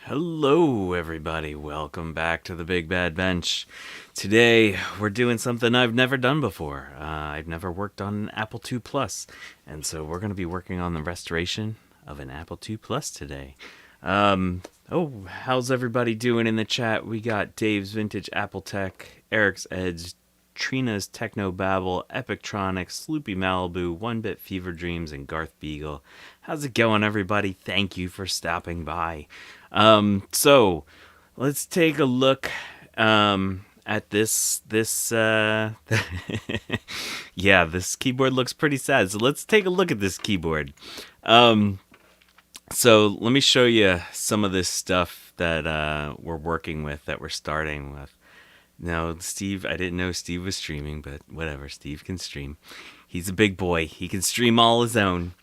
Hello, everybody. Welcome back to the Big Bad Bench. Today, we're doing something I've never done before. I've never worked on an Apple II Plus, and so we're going to be working on the restoration of an Apple II Plus today. How's everybody doing in the chat? We got Dave's Vintage Apple Tech, Eric's Edge, Trina's Techno Babble, Epictronics, Sloopy Malibu, One Bit Fever Dreams, and Garth Beagle. How's it going, everybody? Thank you for stopping by. So let's take a look at this yeah, this keyboard looks pretty sad. So let's take a look at this keyboard. So let me show you some of this stuff that we're working with, that we're starting with. No, Steve, I didn't know Steve was streaming, but whatever, Steve can stream. He's a big boy. He can stream all his own.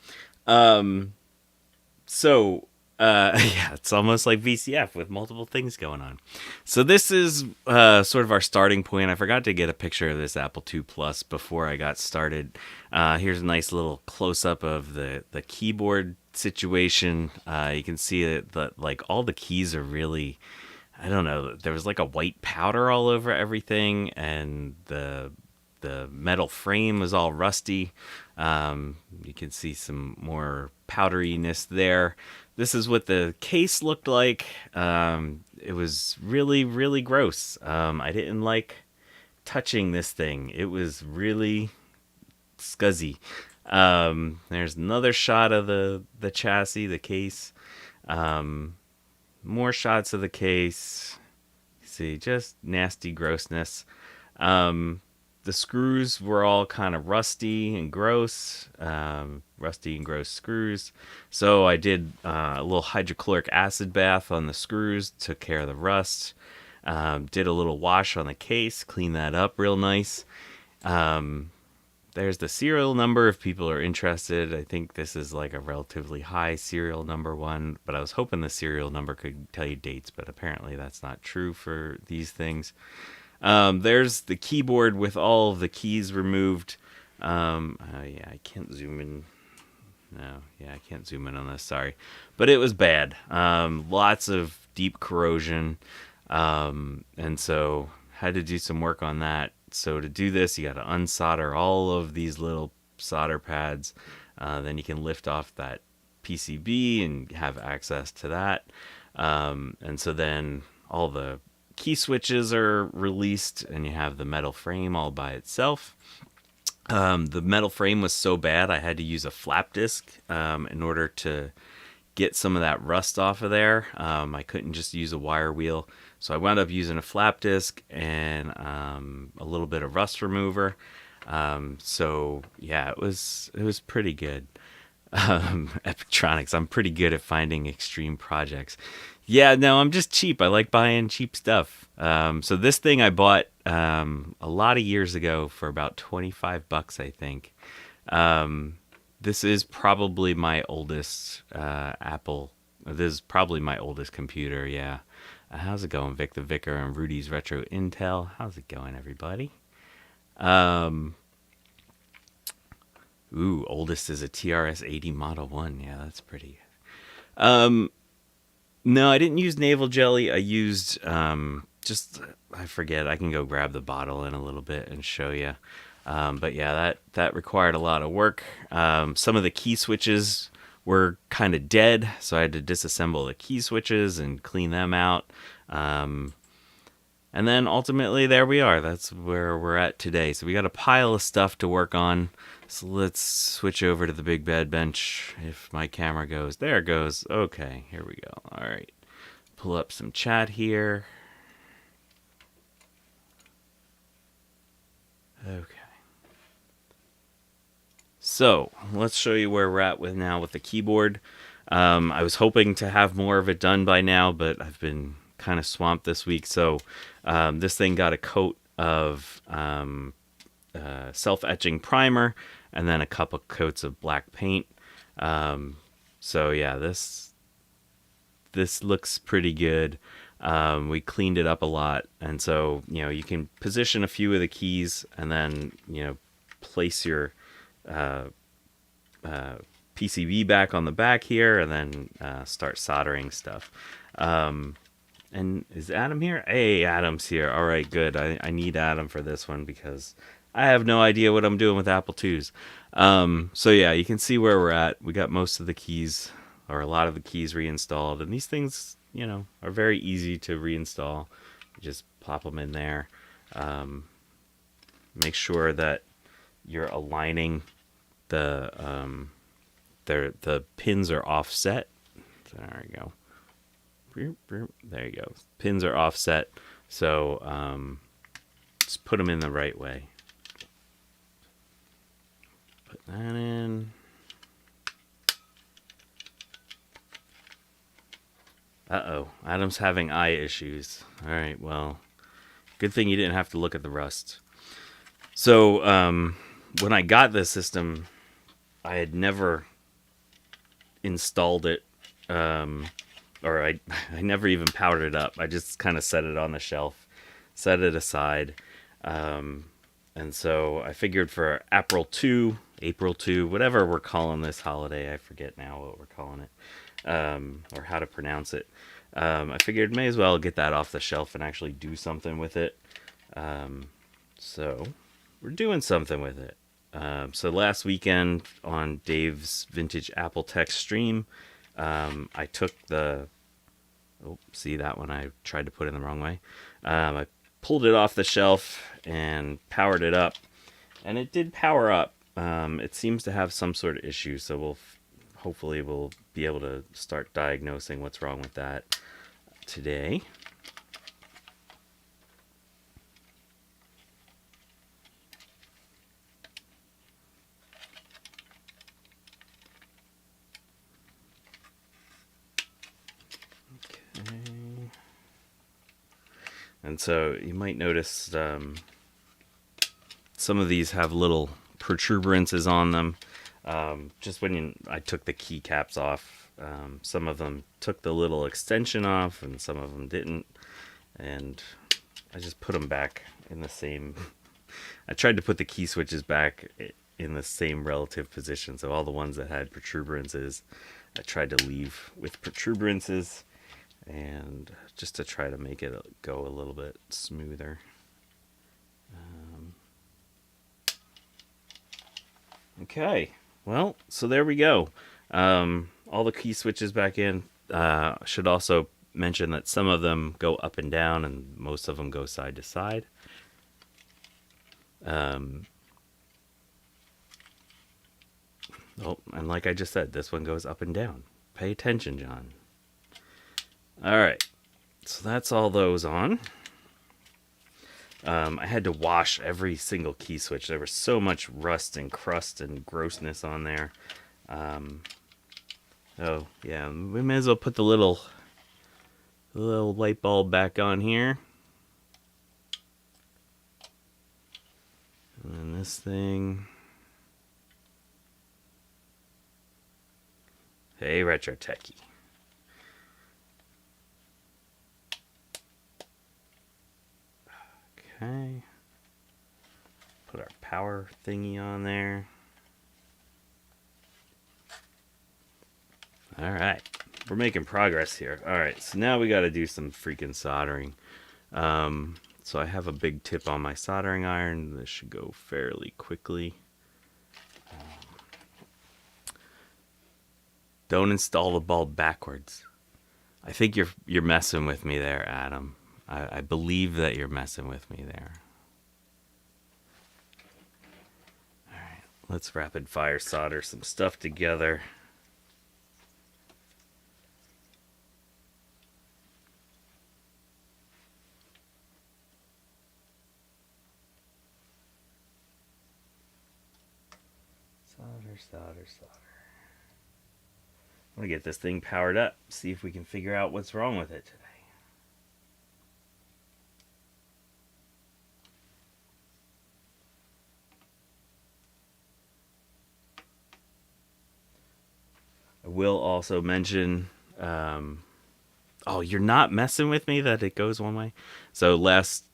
So, yeah, it's almost like VCF with multiple things going on. So this is sort of our starting point. I forgot to get a picture of this Apple II Plus before I got started. Here's a nice little close-up of the keyboard situation. You can see that like all the keys are really, I don't know, there was like a white powder all over everything, and the metal frame was all rusty. You can see some more powderiness there. This is what the case looked like. It was really, really gross. I didn't like touching this thing. It was really scuzzy. There's another shot of the chassis, the case. More shots of the case. See, just nasty grossness. The screws were all kind of rusty and gross, rusty and gross screws. So I did a little hydrochloric acid bath on the screws, took care of the rust. Did a little wash on the case, cleaned that up real nice. There's the serial number if people are interested. I think this is like a relatively high serial number one, but I was hoping the serial number could tell you dates, but apparently that's not true for these things. There's the keyboard with all of the keys removed. Yeah, I can't zoom in. No, yeah, I can't zoom in on this. Sorry, but it was bad. Lots of deep corrosion, and so had to do some work on that. So to do this, you got to unsolder all of these little solder pads. Then you can lift off that PCB and have access to that. And so then all the key switches are released, and you have the metal frame all by itself. The metal frame was so bad I had to use a flap disc in order to get some of that rust off of there. I couldn't just use a wire wheel, so I wound up using a flap disc and a little bit of rust remover. So yeah, it was pretty good. Epictronics, I'm pretty good at finding extreme projects. Yeah, no, I'm just cheap. I like buying cheap stuff. So this thing I bought a lot of years ago for about $25, I think. This is probably my oldest Apple. This is probably my oldest computer, yeah. How's it going, Vic the Vicar and Rudy's Retro Intel? How's it going, everybody? Oldest is a TRS-80 Model 1. Yeah, that's pretty good. No, I didn't use navel jelly. I used I forget. I can go grab the bottle in a little bit and show you. But yeah, that required a lot of work. Some of the key switches were kind of dead, so I had to disassemble the key switches and clean them out. And then ultimately, there we are. That's where we're at today. So we got a pile of stuff to work on. So let's switch over to the Big Bad Bench. If my camera goes, there it goes. Okay, here we go. All right, pull up some chat here. Okay. So let's show you where we're at with the keyboard. I was hoping to have more of it done by now, but I've been kind of swamped this week. So this thing got a coat of self-etching primer and then a couple coats of black paint. So yeah, this looks pretty good. We cleaned it up a lot, and so you can position a few of the keys and then place your PCB back on the back here, and then start soldering stuff. And is Adam here? Hey, Adam's here. All right, good. I need Adam for this one because I have no idea what I'm doing with Apple IIs. So yeah, you can see where we're at. We got most of the keys, or a lot of the keys reinstalled, and these things, are very easy to reinstall. You just plop them in there. Make sure that you're aligning the pins are offset. There we go. There you go. Pins are offset, so just put them in the right way. Put that in. Uh-oh, Adam's having eye issues. All right, well, good thing you didn't have to look at the rust. So when I got this system, I had never installed it, or I never even powdered it up. I just kind of set it on the shelf, set it aside. And so I figured for April 2, whatever we're calling this holiday, I forget now what we're calling it, or how to pronounce it. I figured may as well get that off the shelf and actually do something with it. So we're doing something with it. So last weekend on Dave's Vintage Apple Tech stream, I took see that one I tried to put in the wrong way. I pulled it off the shelf and powered it up, and it did power up. It seems to have some sort of issue, so hopefully we'll be able to start diagnosing what's wrong with that today. And so you might notice some of these have little protuberances on them. Just when I took the keycaps off, some of them took the little extension off and some of them didn't. And I just put them back in the same... I tried to put the key switches back in the same relative position. So all the ones that had protuberances, I tried to leave with protuberances, and just to try to make it go a little bit smoother. Okay, well, so there we go. All the key switches back in. Should also mention that some of them go up and down and most of them go side to side. Oh, and like I just said, this one goes up and down. Pay attention, John. All right, so that's all those on. I had to wash every single key switch. There was so much rust and crust and grossness on there. Oh, yeah, we may as well put the little light bulb back on here. And then this thing. Hey, Retro Techie. Okay. Put our power thingy on there. All right. We're making progress here. All right. So now we got to do some freaking soldering. So I have a big tip on my soldering iron. This should go fairly quickly. Don't install the bulb backwards. I think you're messing with me there, Adam. I believe that you're messing with me there. All right, let's rapid fire solder some stuff together. Solder. I'm going to get this thing powered up, see if we can figure out what's wrong with it today. I will also mention, oh, you're not messing with me that it goes one way? So last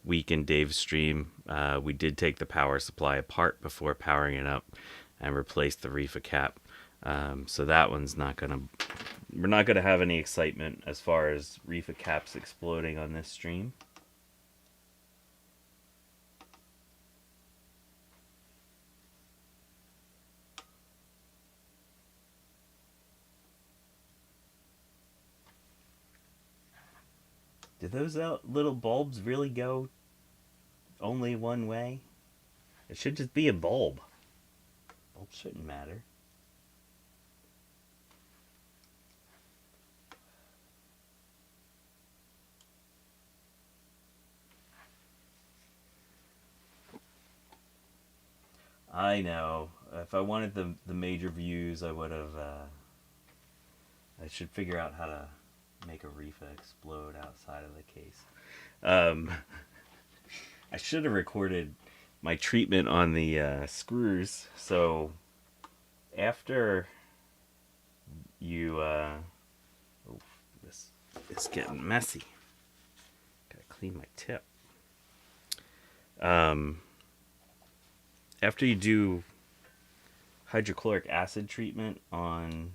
week in Dave's stream, we did take the power supply apart before powering it up and replace the reefa cap. So that one's not gonna. We're not gonna have any excitement as far as reef caps exploding on this stream. Do those little bulbs really go only one way? It should just be a bulb. Bulbs shouldn't matter. I know. If I wanted the major views, I would have. I should figure out how to make a reef explode outside of the case. Um, I should have recorded my treatment on the screws. So after you, oh, this is getting messy. Gotta clean my tip. After you do hydrochloric acid treatment on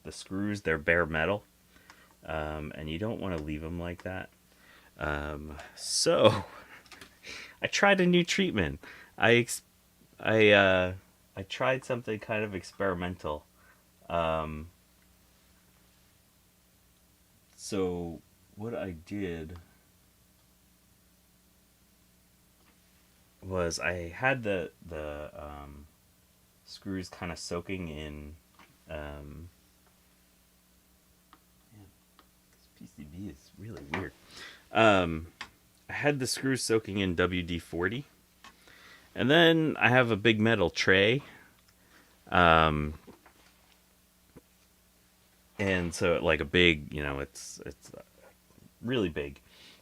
the screws, they're bare metal, and you don't want to leave them like that. So I tried a new treatment. I tried something kind of experimental. So what I did was I had the screws kind of soaking in. Man, this PCB is really weird. I had the screws soaking in WD-40, and then I have a big metal tray. And so like a big, it's really big.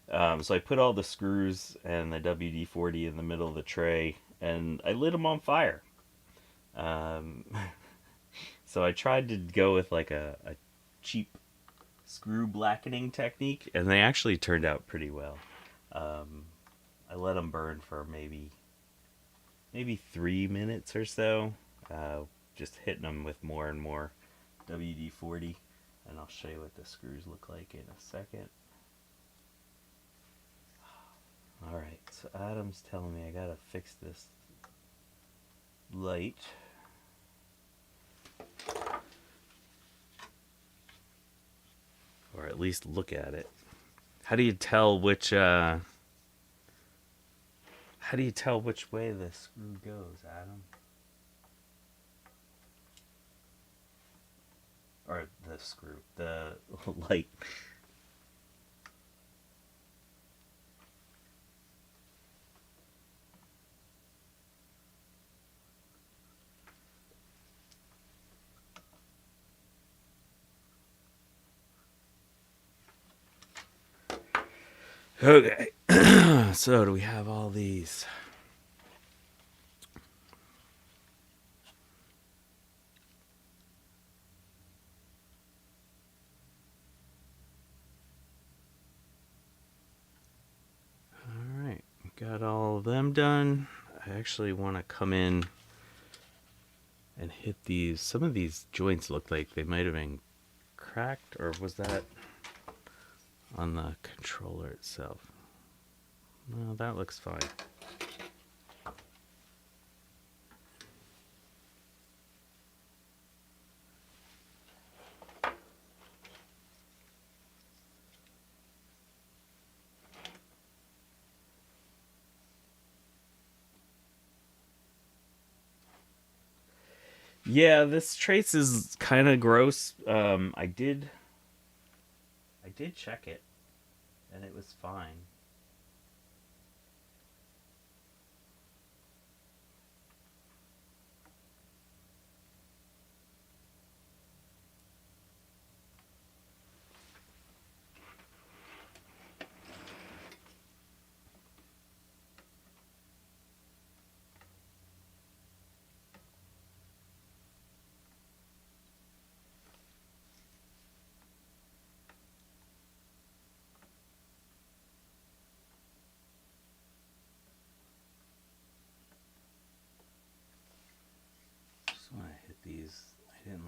So I put all the screws and the WD-40 in the middle of the tray, and I lit them on fire. So I tried to go with like a cheap screw blackening technique, and they actually turned out pretty well. I let them burn for maybe 3 minutes or so, just hitting them with more and more WD-40, and I'll show you what the screws look like in a second. Alright, so Adam's telling me I gotta fix this light. Or at least look at it. How do you tell which way the screw goes, Adam? Or the light. Okay, so do we have all these? All right, got all of them done. I actually want to come in and hit these. Some of these joints look like they might have been cracked, or was that on the controller itself? No, that looks fine. Yeah, this trace is kind of gross. I did check it, and it was fine.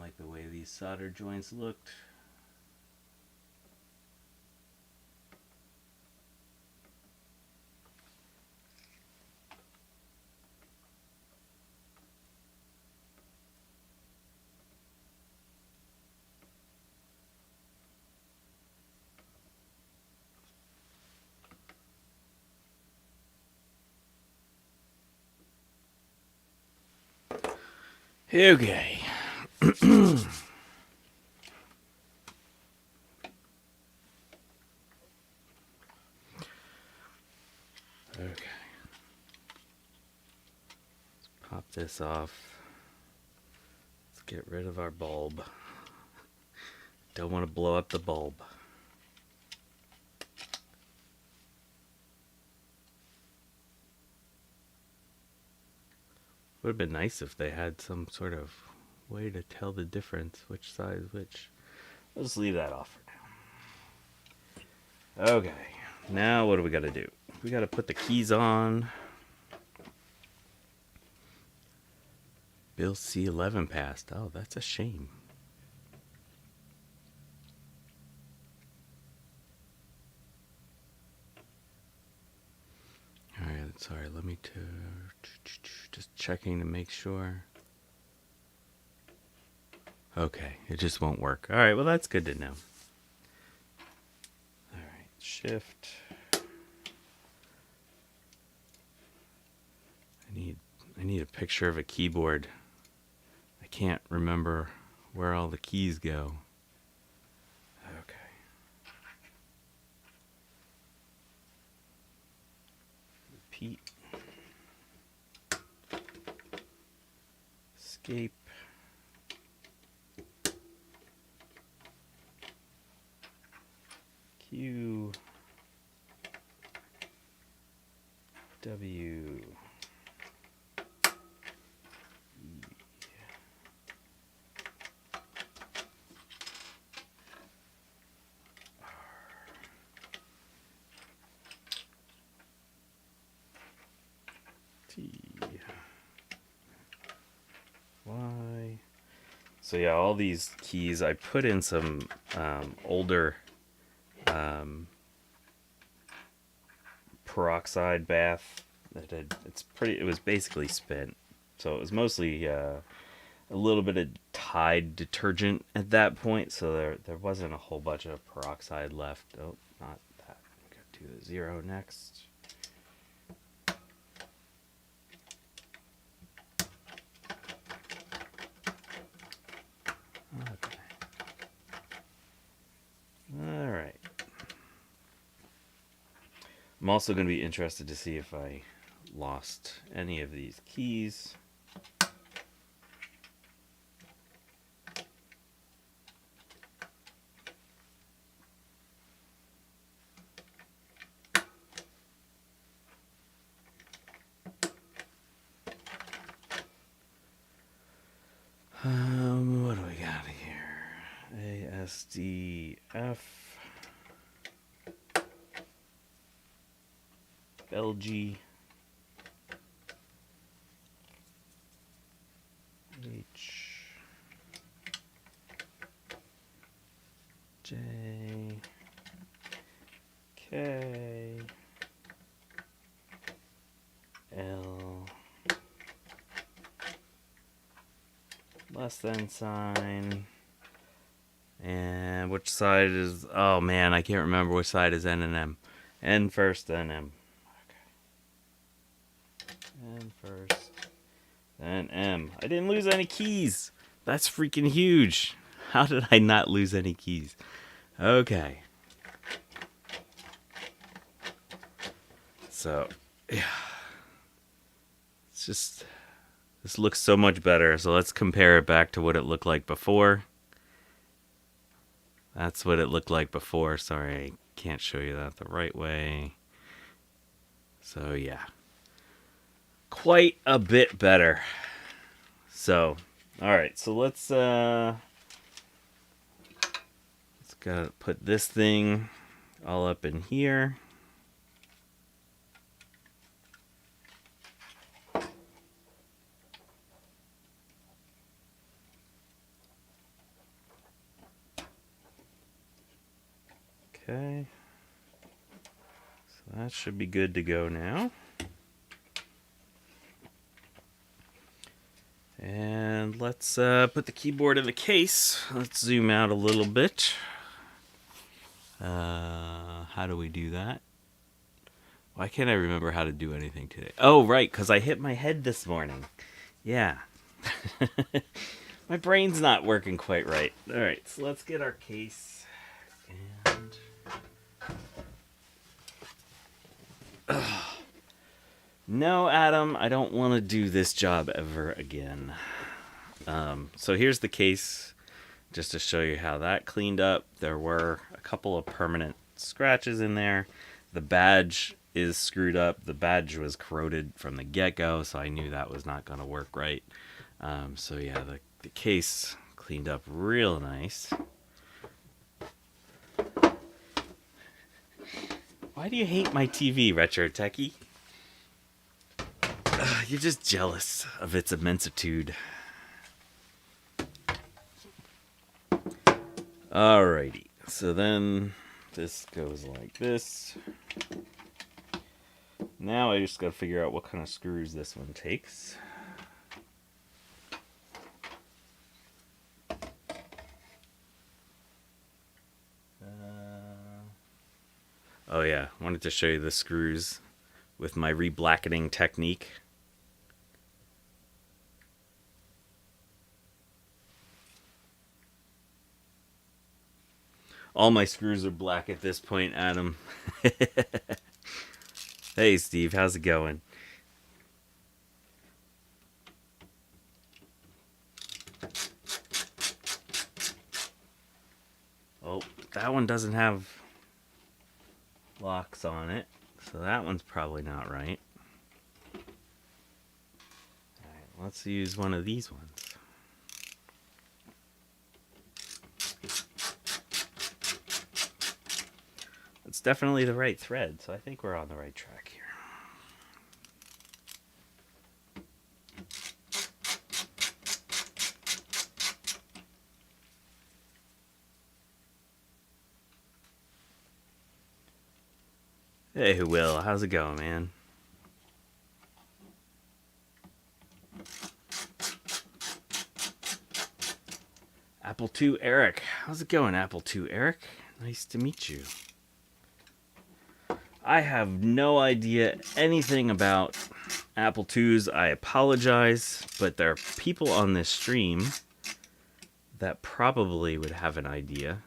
like the way these solder joints looked. Okay. Okay. Let's pop this off. Let's get rid of our bulb. Don't want to blow up the bulb. Would have been nice if they had some sort of way to tell the difference, which side is which. Let's leave that off for now. Okay, now what do we got to do? We got to put the keys on. Bill C11 passed. Oh, that's a shame. Alright, sorry, let me just checking to make sure. Okay, it just won't work. Alright, well that's good to know. Alright, shift. I need a picture of a keyboard. I can't remember where all the keys go. Okay. Repeat. Escape. Q. W. Y. So yeah, all these keys, I put in some older peroxide bath that it was basically spent. So it was mostly a little bit of Tide detergent at that point, so there wasn't a whole bunch of peroxide left. Oh, not that. We got to do the 0 next. Okay. All right. I'm also going to be interested to see if I lost any of these keys. What do we got here? ASDF. LG. H. J. K. L. Less than sign. And which side is... Oh man, I can't remember which side is N and M. N first, then M. Okay. N first, then M. I didn't lose any keys. That's freaking huge. How did I not lose any keys? Okay. So, yeah. It's just... This looks so much better. So let's compare it back to what it looked like before. That's what it looked like before. Sorry, I can't show you that the right way. So yeah, quite a bit better. So, all right. So let's gotta put this thing all up in here. Okay. So that should be good to go now. And let's put the keyboard in the case. Let's zoom out a little bit. How do we do that? Why can't I remember how to do anything today? Oh, right, because I hit my head this morning. Yeah. My brain's not working quite right. All right, so let's get our case. And no, Adam, I don't want to do this job ever again. So here's the case, just to show you how that cleaned up. There were a couple of permanent scratches in there. The badge is screwed up. The badge was corroded from the get-go, so I knew that was not going to work right. So yeah, the case cleaned up real nice. Why do you hate my TV, Retro Techie? You're just jealous of its immensitude. Alrighty, so then this goes like this. Now I just gotta figure out what kind of screws this one takes. Oh yeah, wanted to show you the screws with my reblackening technique. All my screws are black at this point, Adam. Hey Steve, how's it going? Oh, that one doesn't have locks on it, so that one's probably not right. Alright, let's use one of these ones. It's definitely the right thread, so I think we're on the right track here. Hey, Will, how's it going, man? Apple II Eric. How's it going, Apple II Eric? Nice to meet you. I have no idea anything about Apple IIs. I apologize, but there are people on this stream that probably would have an idea.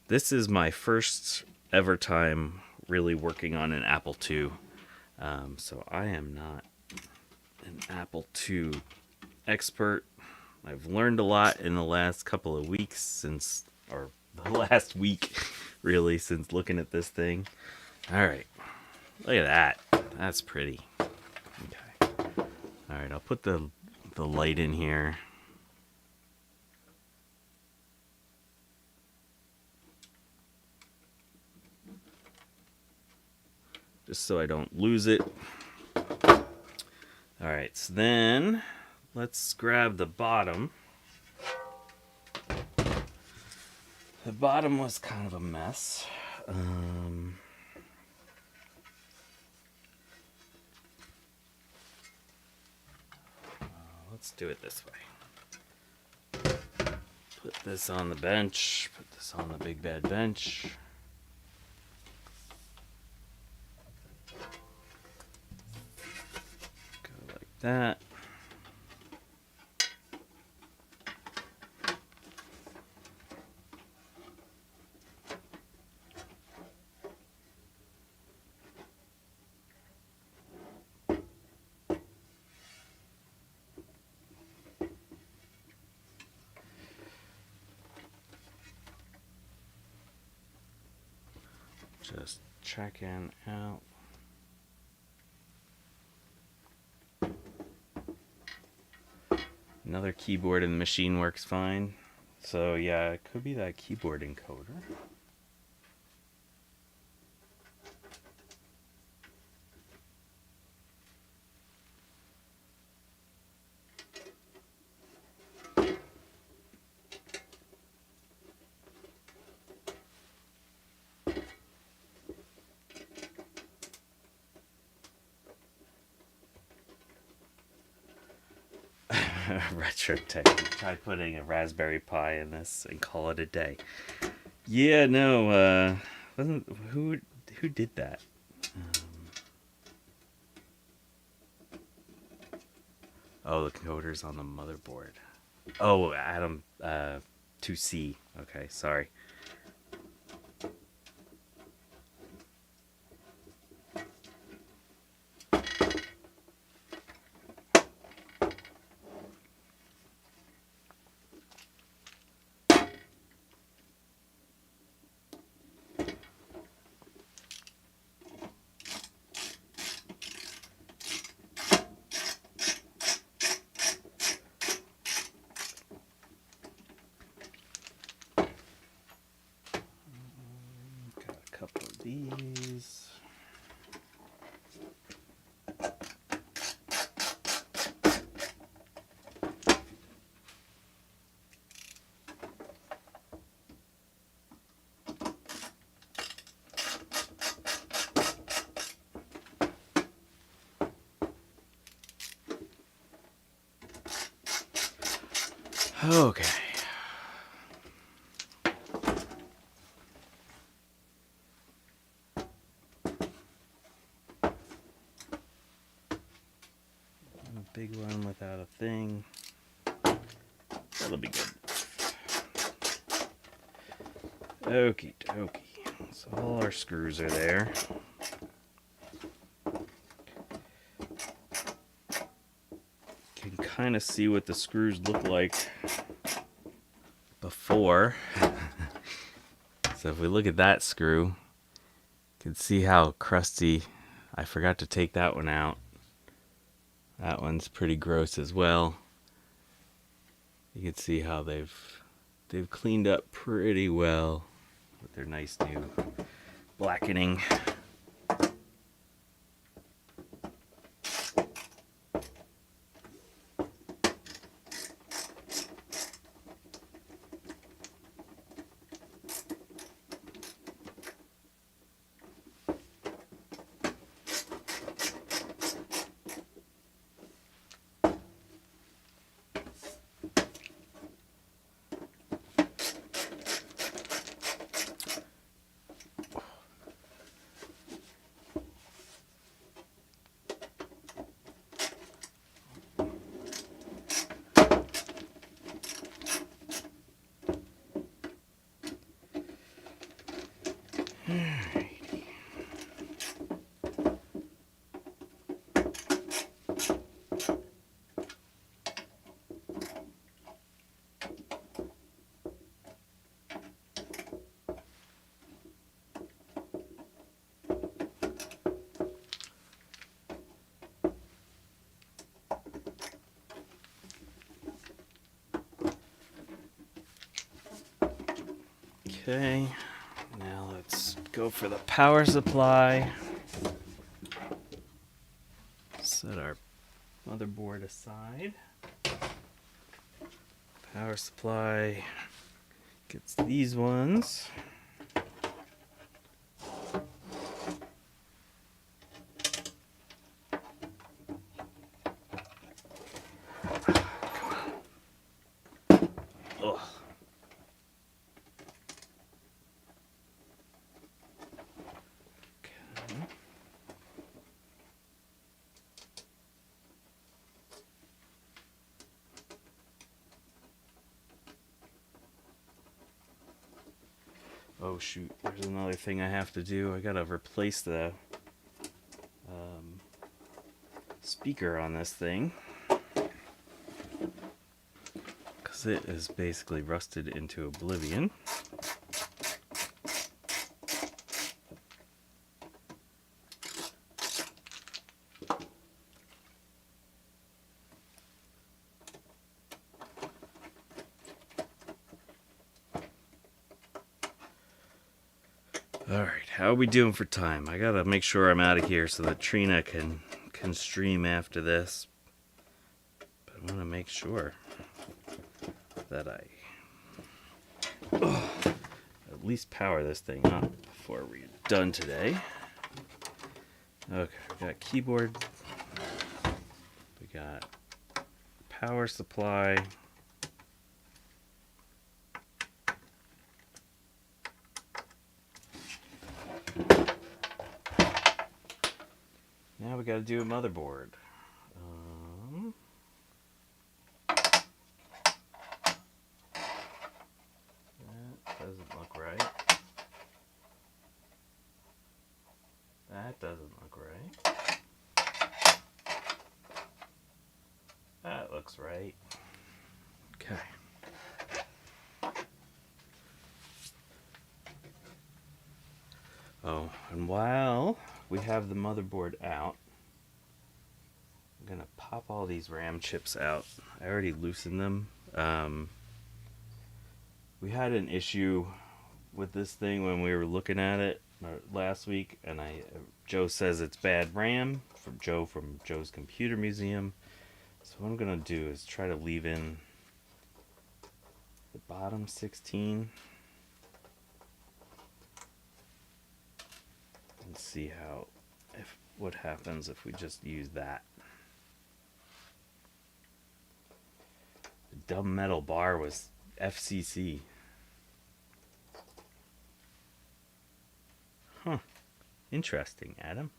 This is my first ever time really working on an Apple II. So I am not an Apple II expert. I've learned a lot in the last couple of weeks or the last week, really, since looking at this thing. All right, look at that. That's pretty. Okay. All right, I'll put the light in here. Just so I don't lose it. All right, so then let's grab the bottom. The bottom was kind of a mess. Let's do it this way. Put this on the bench. Put this on the big bad bench. Go like that. Just checking out. Another keyboard in the machine works fine. So yeah, it could be that keyboard encoder. Retro tech. Try putting a Raspberry Pi in this and call it a day. Yeah, no, wasn't who did that? Oh, the coder's on the motherboard. Oh, Adam 2C. Okay, sorry. Got a couple of these. Okay. A big one without a thing. That'll be good. Okie dokie. So all our screws are there. Can kind of see what the screws look like before. So if we look at that screw, you can see how crusty. I forgot to take that one out. That one's pretty gross as well. You can see how they've cleaned up pretty well with their nice new blackening. Okay, now let's go for the power supply. Set our motherboard aside. Power supply gets these ones. Ugh. Oh shoot, there's another thing I have to do. I gotta replace the speaker on this thing, because it is basically rusted into oblivion. Alright, how are we doing for time? I gotta make sure I'm out of here so that Trina can stream after this. But I want to make sure that I at least power this thing up before we're done today. Okay, we got keyboard. We got power supply. Now we got to do a motherboard. That doesn't look right. That doesn't look right. That looks right. Okay. Oh, and while we have the motherboard out, I'm going to pop all these RAM chips out. I already loosened them. We had an issue with this thing when we were looking at it last week, and Joe says it's bad RAM, from Joe's Computer Museum. So what I'm going to do is try to leave in the bottom 16 and see what happens if we just use that. The dumb metal bar was FCC. Huh. Interesting, Adam.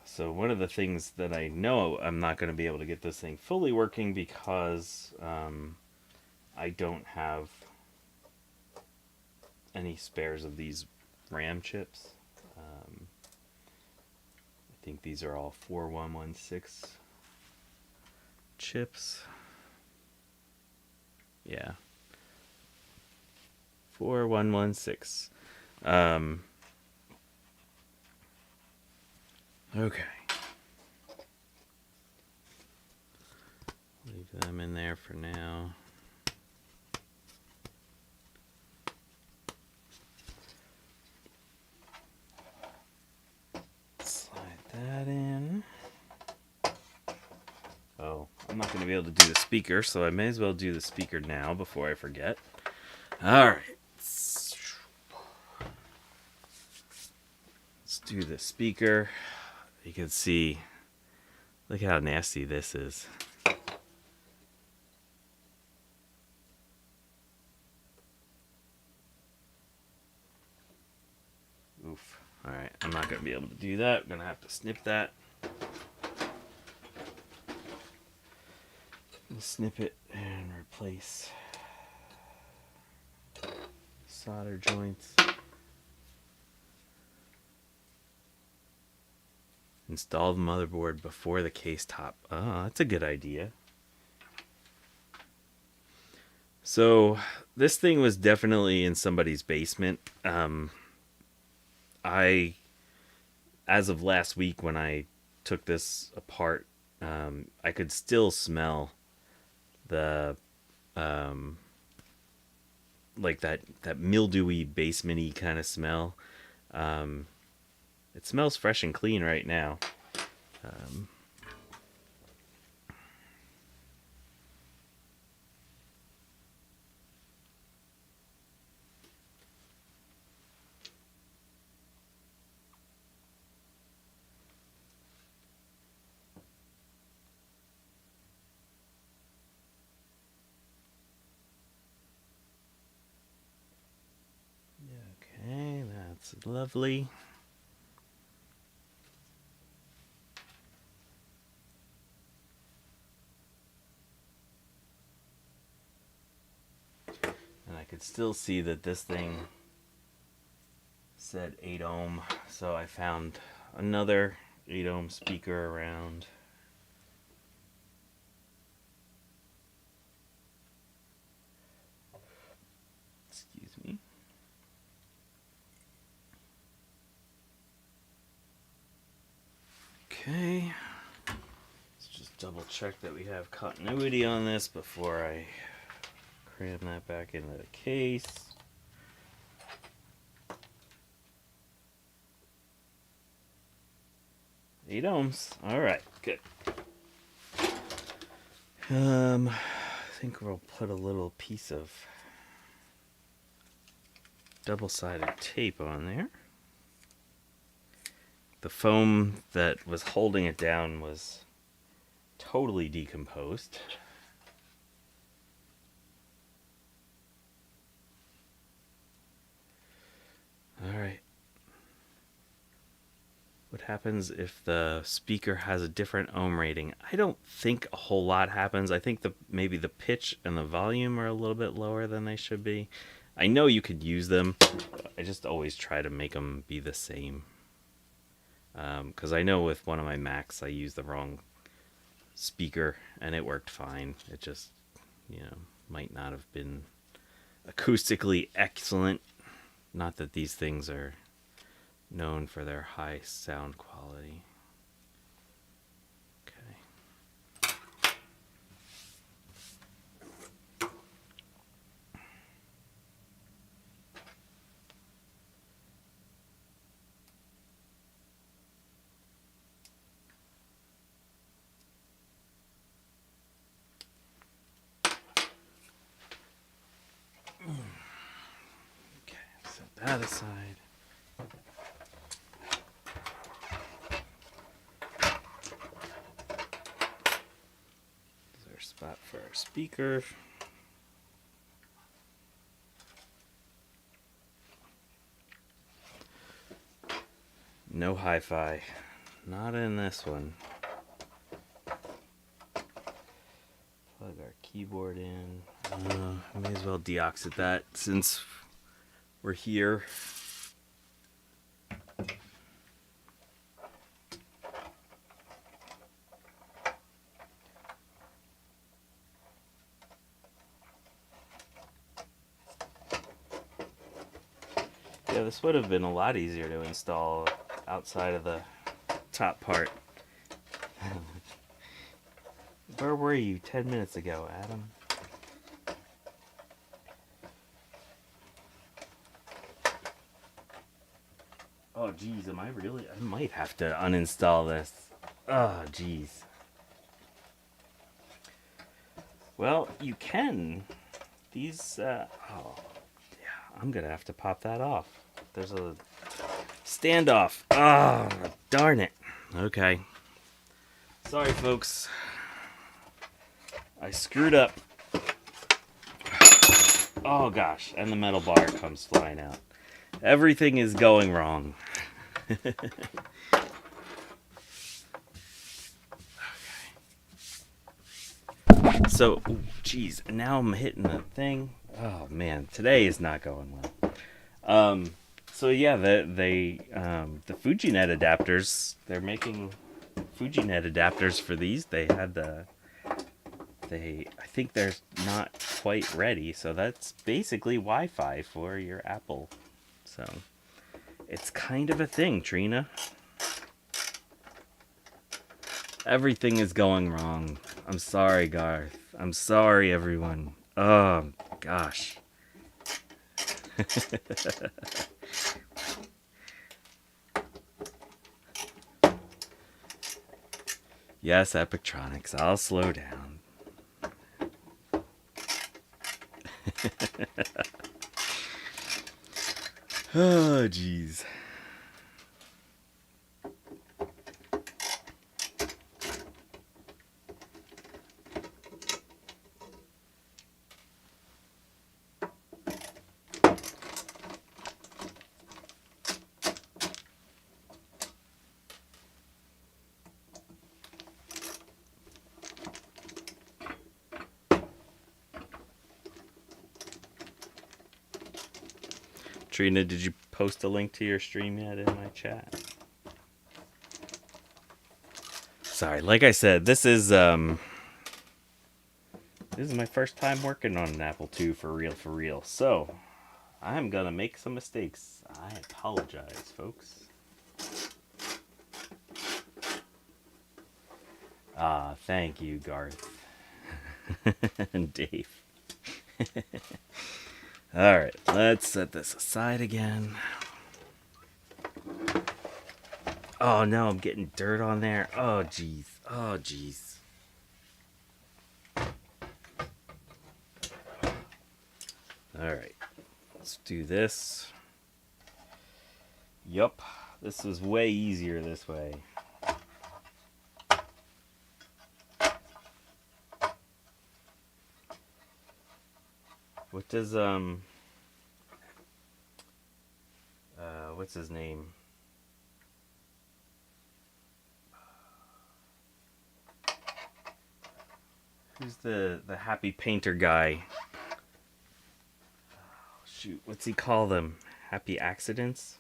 So one of the things that I know I'm not going to be able to get this thing fully working because I don't have any spares of these RAM chips. I think these are all 4116 chips. Yeah. 4116. Okay. Leave them in there for now. Slide that in. Oh, I'm not going to be able to do the speaker, so I may as well do the speaker now before I forget. All right. Let's do the speaker. You can see, look how nasty this is. Oof. Alright, I'm not going to be able to do that. I'm going to have to snip that. Snip it and replace solder joints. Install the motherboard before the case top. Oh, that's a good idea. So this thing was definitely in somebody's basement. As of last week when I took this apart, I could still smell the like that mildewy basementy kind of smell. It smells fresh and clean right now. Okay, that's lovely. And I could still see that this thing said 8 ohm, so I found another 8 ohm speaker around. Excuse me. Okay, let's just double check that we have continuity on this before I cram that back into the case. Eight ohms. All right, good. I think we'll put a little piece of double-sided tape on there. The foam that was holding it down was totally decomposed. All right. What happens if the speaker has a different ohm rating? I don't think a whole lot happens. I think maybe the pitch and the volume are a little bit lower than they should be. I know you could use them. I just always try to make them be the same. Because I know with one of my Macs, I used the wrong speaker and it worked fine. It just, might not have been acoustically excellent. Not that these things are known for their high sound quality. Okay. Okay, set that aside. Spot for our speaker. No hi-fi. Not in this one. Plug our keyboard in. I may as well deoxit that since we're here. Yeah, this would have been a lot easier to install outside of the top part. Where were you 10 minutes ago, Adam? Oh, geez, am I really? I might have to uninstall this. Oh, geez. Well, you can. These, I'm gonna have to pop that off. There's a standoff. Oh, darn it. Okay. Sorry, folks. I screwed up. Oh, gosh. And the metal bar comes flying out. Everything is going wrong. Okay. So, geez. Now I'm hitting the thing. Oh, man. Today is not going well. So yeah, the FujiNet adapters, they're making FujiNet adapters for these. I think they're not quite ready, so that's basically Wi-Fi for your Apple. So it's kind of a thing, Trina. Everything is going wrong. I'm sorry, Garth. I'm sorry, everyone. Oh, gosh. Yes, Epictronics. I'll slow down. Oh, jeez. Trina, did you post a link to your stream yet in my chat? Sorry, like I said, this is my first time working on an Apple II for real. So, I'm gonna make some mistakes. I apologize, folks. Thank you, Garth. And Dave. Alright, let's set this aside again. Oh no, I'm getting dirt on there. Oh jeez. Oh jeez. Alright, let's do this. Yup, This was way easier this way. What does what's his name? Who's the happy painter guy? Oh, shoot, what's he call them? Happy accidents?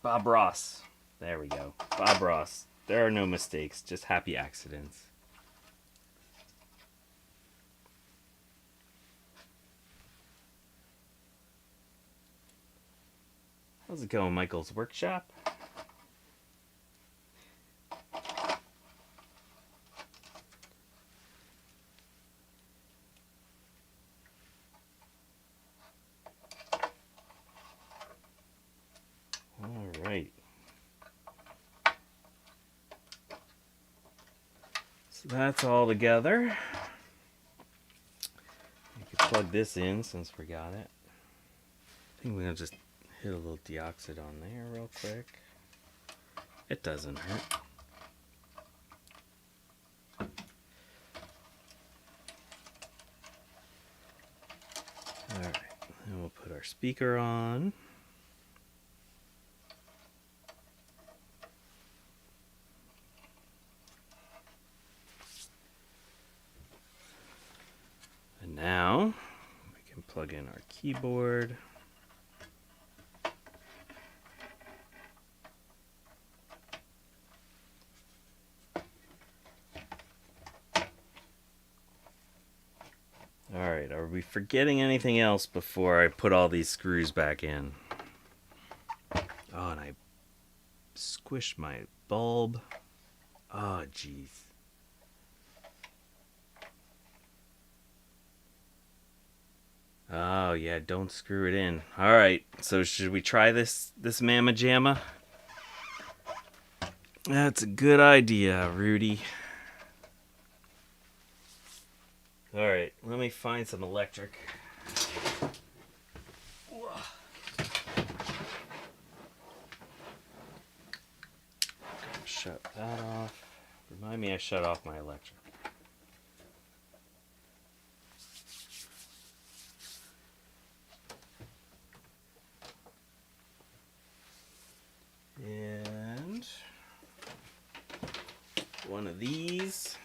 Bob Ross. There we go. Bob Ross. There are no mistakes, just happy accidents. How's it going, Michael's workshop? All right. So that's all together. You can plug this in since we got it. I think we're going to just hit a little deoxide on there real quick. It doesn't hurt. Alright, then we'll put our speaker on. And now we can plug in our keyboard. Alright, are we forgetting anything else before I put all these screws back in? Oh, and I squished my bulb. Oh, jeez. Oh, yeah, don't screw it in. Alright, so should we try this mamma jamma? That's a good idea, Rudy. Alright, let me find some electric. Shut that off. Remind me I shut off my electric. And one of these.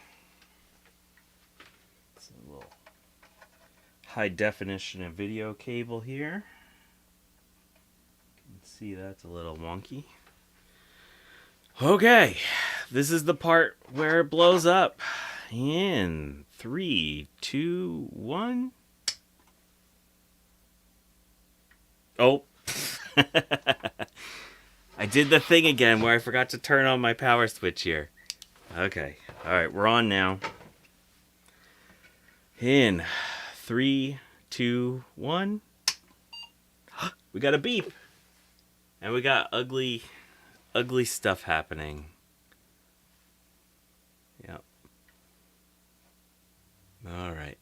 It's a little high definition and video cable here. You can see that's a little wonky. Okay, this is the part where it blows up. In 3, 2, 1. Oh. I did the thing again where I forgot to turn on my power switch here. Okay. Alright, we're on now. In 3, 2, 1. We got a beep. And we got ugly stuff happening. Yep. Alright.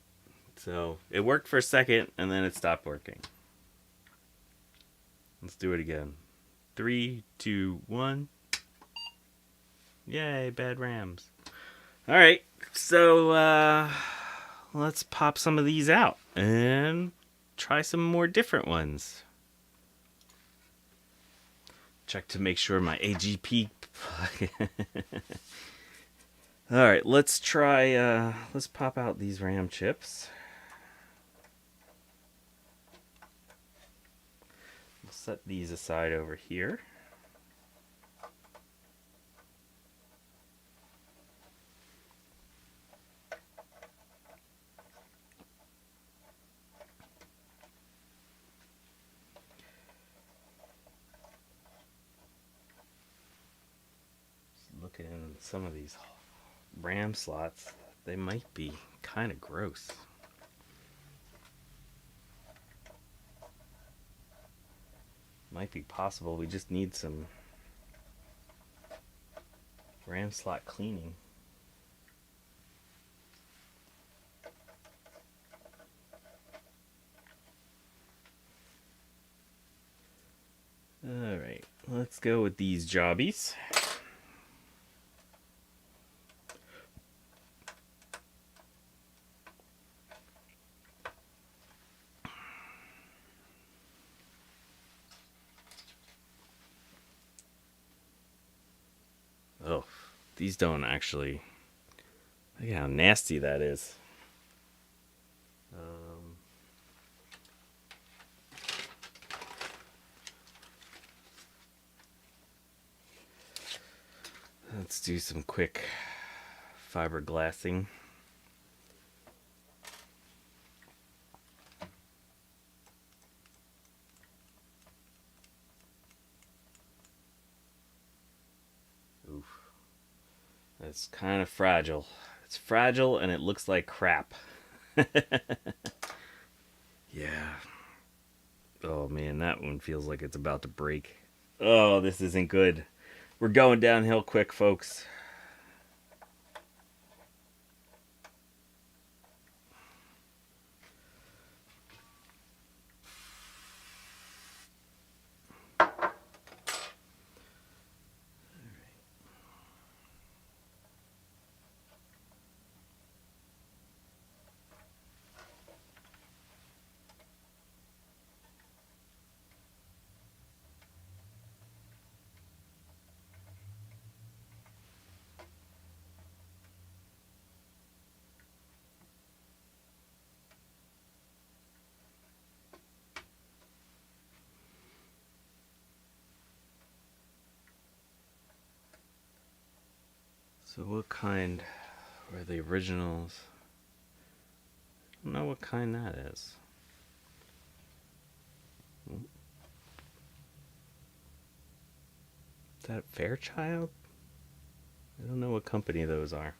So, it worked for a second, and then it stopped working. Let's do it again. 3, 2, 1. Yay, bad RAMs. Alright, so let's pop some of these out and try some more different ones. Check to make sure my AGP... Alright, let's try... let's pop out these RAM chips. We'll set these aside over here. Looking in some of these RAM slots, they might be kind of gross. Might be possible we just need some RAM slot cleaning. let's go with these jobbies. Oh, these don't actually. Look how nasty that is. Let's do some quick fiberglassing. Oof. It's kind of fragile. It's fragile and it looks like crap. Yeah. Oh man, that one feels like it's about to break. Oh, this isn't good. We're going downhill quick, folks. So what kind were the originals? I don't know what kind that is. Is that Fairchild? I don't know what company those are.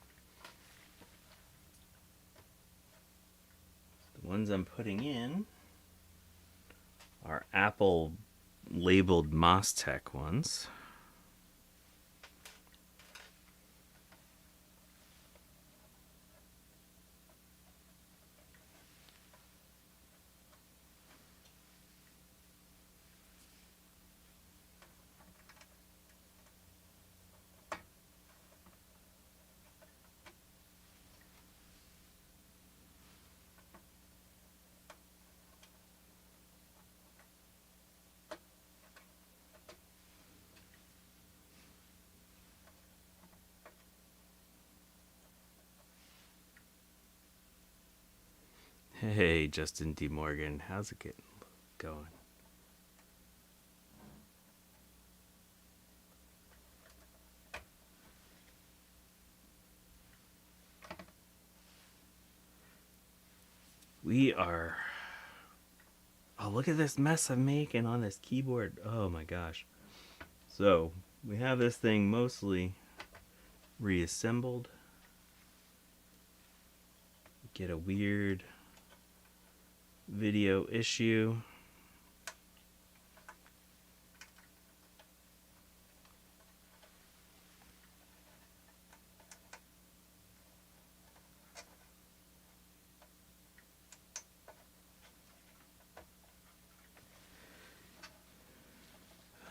The ones I'm putting in are Apple labeled Mastech ones. Hey, Justin D. Morgan, how's it going? We are. Oh, look at this mess I'm making on this keyboard. Oh my gosh. So, we have this thing mostly reassembled. Get a weird video issue.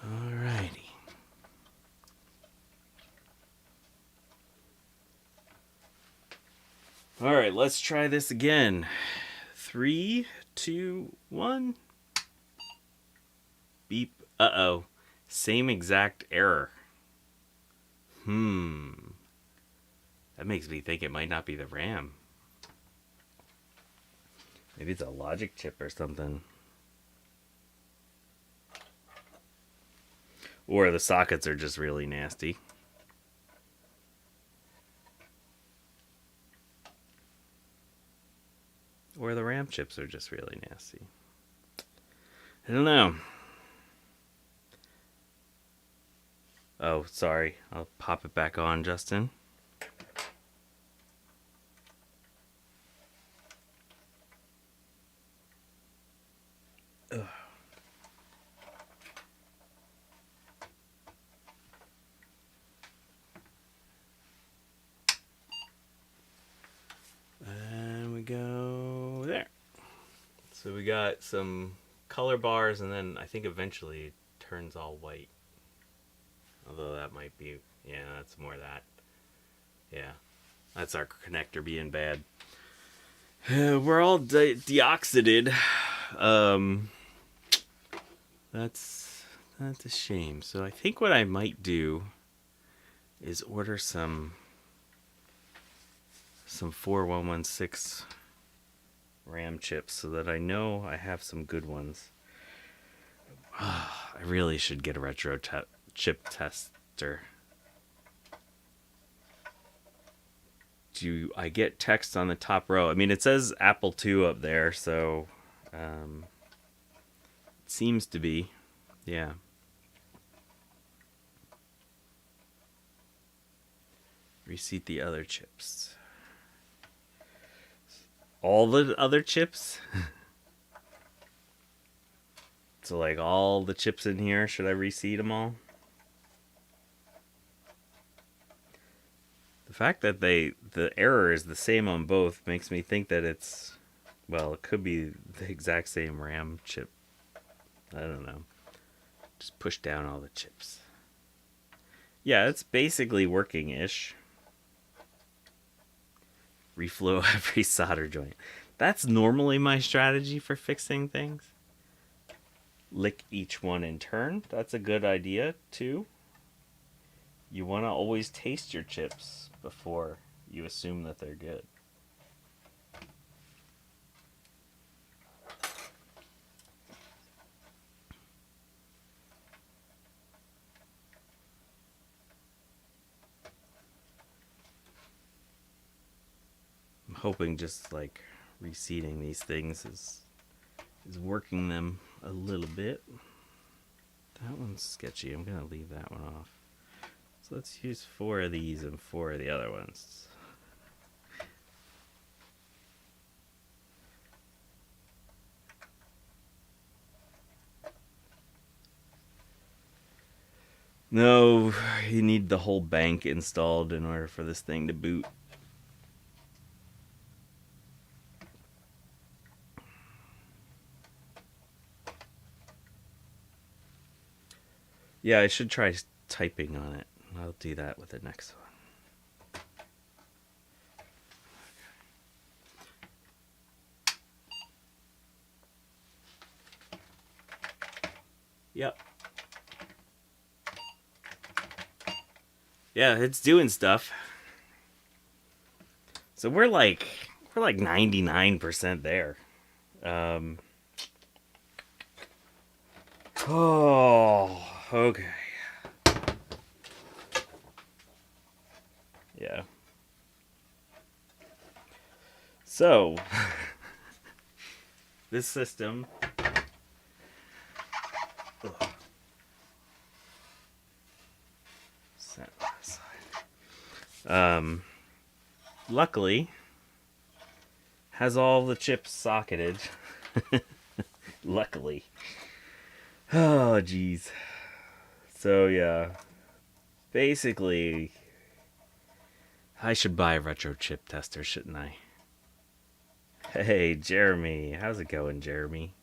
Alrighty. Alright, let's try this again. 3, 2, 1. Beep. Uh-oh. Same exact error. That makes me think it might not be the RAM. Maybe it's a logic chip or something. Or the sockets are just really nasty. Or the RAM chips are just really nasty. I don't know. Oh, sorry. I'll pop it back on, Justin. Ugh. And we go there. So we got some color bars, and then I think eventually it turns all white. Although that might be, yeah, that's more that. Yeah, that's our connector being bad. We're all deoxided. Um, that's a shame. So I think what I might do is order some 4116 RAM chips so that I know I have some good ones. I really should get a retro chip tester. Do I get text on the top row? I mean, it says Apple II up there, so it seems to be. Yeah. Reseat the other chips. All the other chips? So, like, all the chips in here, should I reseat them all? The fact that the error is the same on both makes me think that it's, well, it could be the exact same RAM chip. I don't know. Just push down all the chips. Yeah, it's basically working-ish. Reflow every solder joint. That's normally my strategy for fixing things. Lick each one in turn. That's a good idea, too. You want to always taste your chips before you assume that they're good. I'm hoping just like reseating these things is working them a little bit. That one's sketchy. I'm gonna leave that one off. So let's use 4 of these and 4 of the other ones. No, you need the whole bank installed in order for this thing to boot. Yeah, I should try typing on it. I'll do that with the next one. Yep. Yeah, it's doing stuff. So we're like 99% there. Oh, okay. Yeah. So, this system. Set aside. Luckily, has all the chips socketed. Luckily. Oh, jeez. So, yeah. Basically, I should buy a retro chip tester, shouldn't I? Hey, Jeremy. How's it going, Jeremy?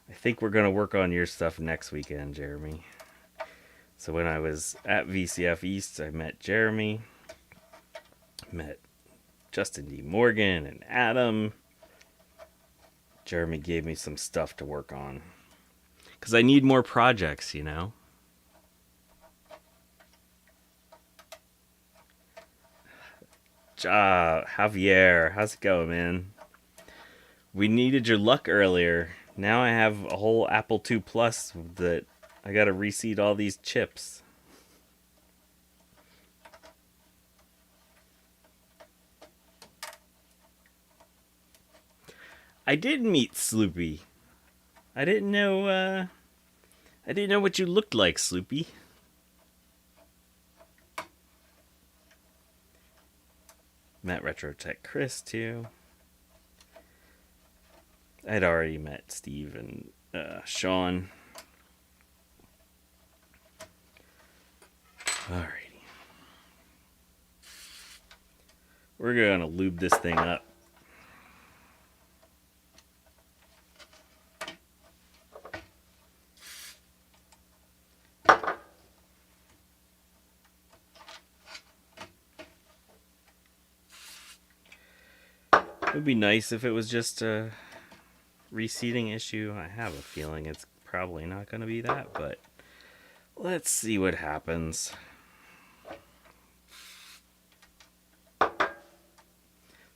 I think we're going to work on your stuff next weekend, Jeremy. So when I was at VCF East, I met Jeremy, met Justin D. Morgan and Adam. Jeremy gave me some stuff to work on. Because I need more projects, you know? Javier, how's it going, man? We needed your luck earlier. Now I have a whole Apple II Plus that I gotta reseat all these chips. I did meet Sloopy. I didn't know what you looked like, Sloopy. Met Retrotech Chris too. I'd already met Steve and Sean. Alrighty. We're gonna lube this thing up. It would be nice if it was just a reseating issue. I have a feeling it's probably not going to be that, but let's see what happens.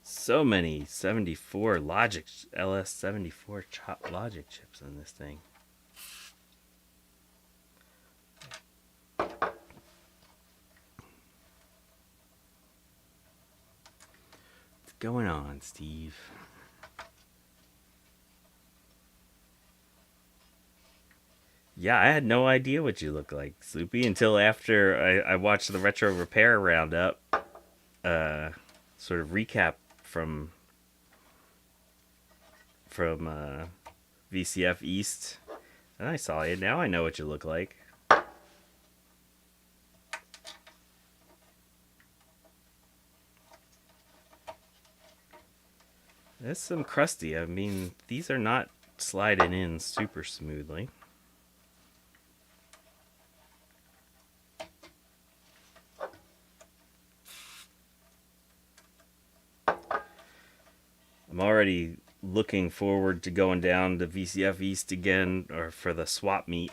So many 74 Logic LS74 Logic chips in this thing. What's going on, Steve? Yeah, I had no idea what you look like, Sloopy, until after I watched the Retro Repair Roundup, sort of recap from VCF East, and I saw you. Now I know what you look like. There's some crusty. I mean, these are not sliding in super smoothly. I'm already looking forward to going down to VCF East again, or for the swap meet.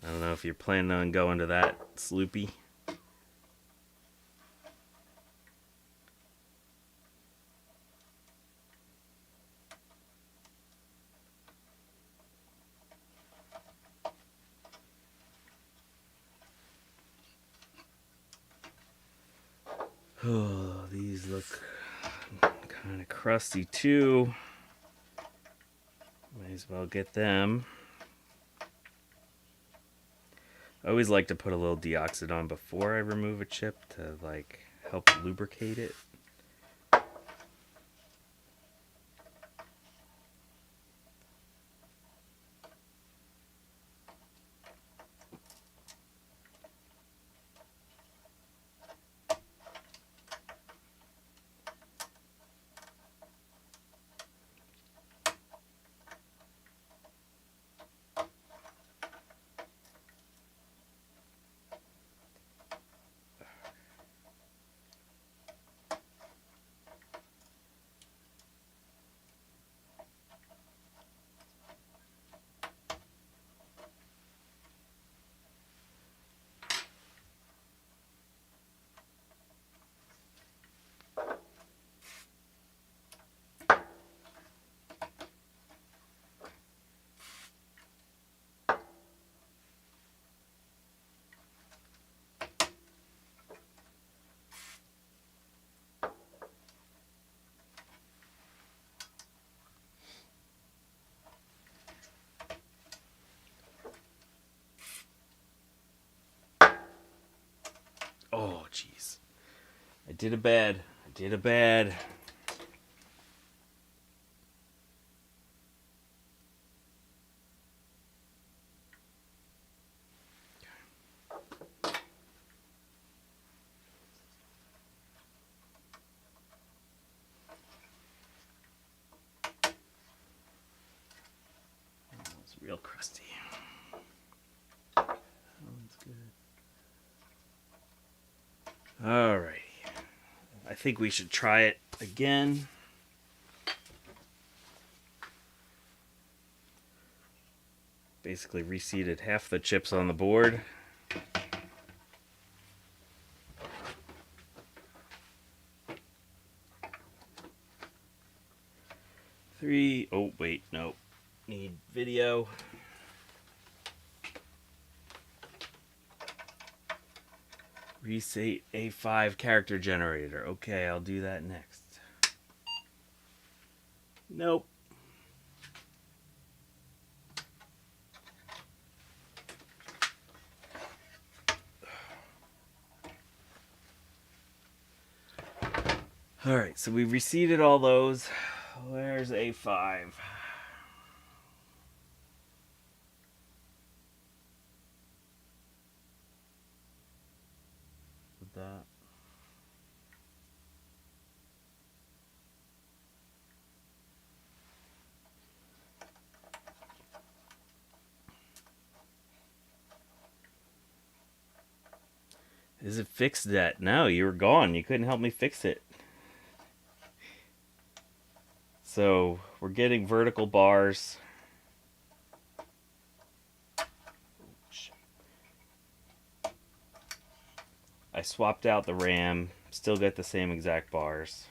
I don't know if you're planning on going to that, Sloopy. Oh, these look kind of crusty too. Might as well get them. I always like to put a little deoxidon before I remove a chip to like help lubricate it. Oh, jeez. I did a bad. It's real crusty. That one's good. Alrighty. I think we should try it again. Basically reseated half the chips on the board. Three. Oh, wait, no. Need video. Reset A5 character generator. Okay, I'll do that next. Nope. Alright, so we reseated all those. Where's A5? With that. Is it fixed yet? No, you were gone. You couldn't help me fix it. So we're getting vertical bars. I swapped out the RAM, still get the same exact bars.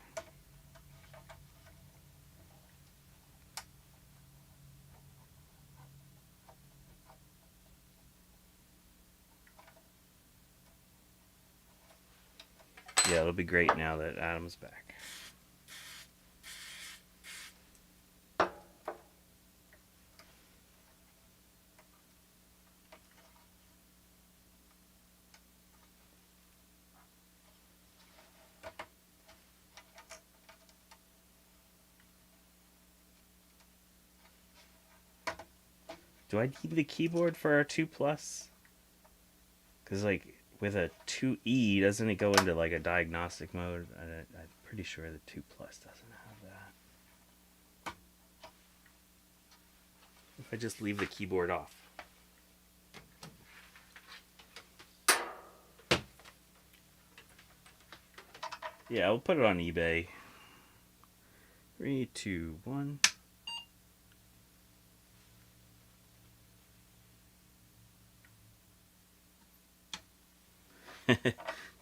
Yeah, it'll be great now that Adam's back. Do I need the keyboard for our 2 Plus? Because, like, with a 2E, doesn't it go into, like, a diagnostic mode? I'm pretty sure the 2 Plus doesn't have that. If I just leave the keyboard off. Yeah, I'll put it on eBay. 3, 2, 1.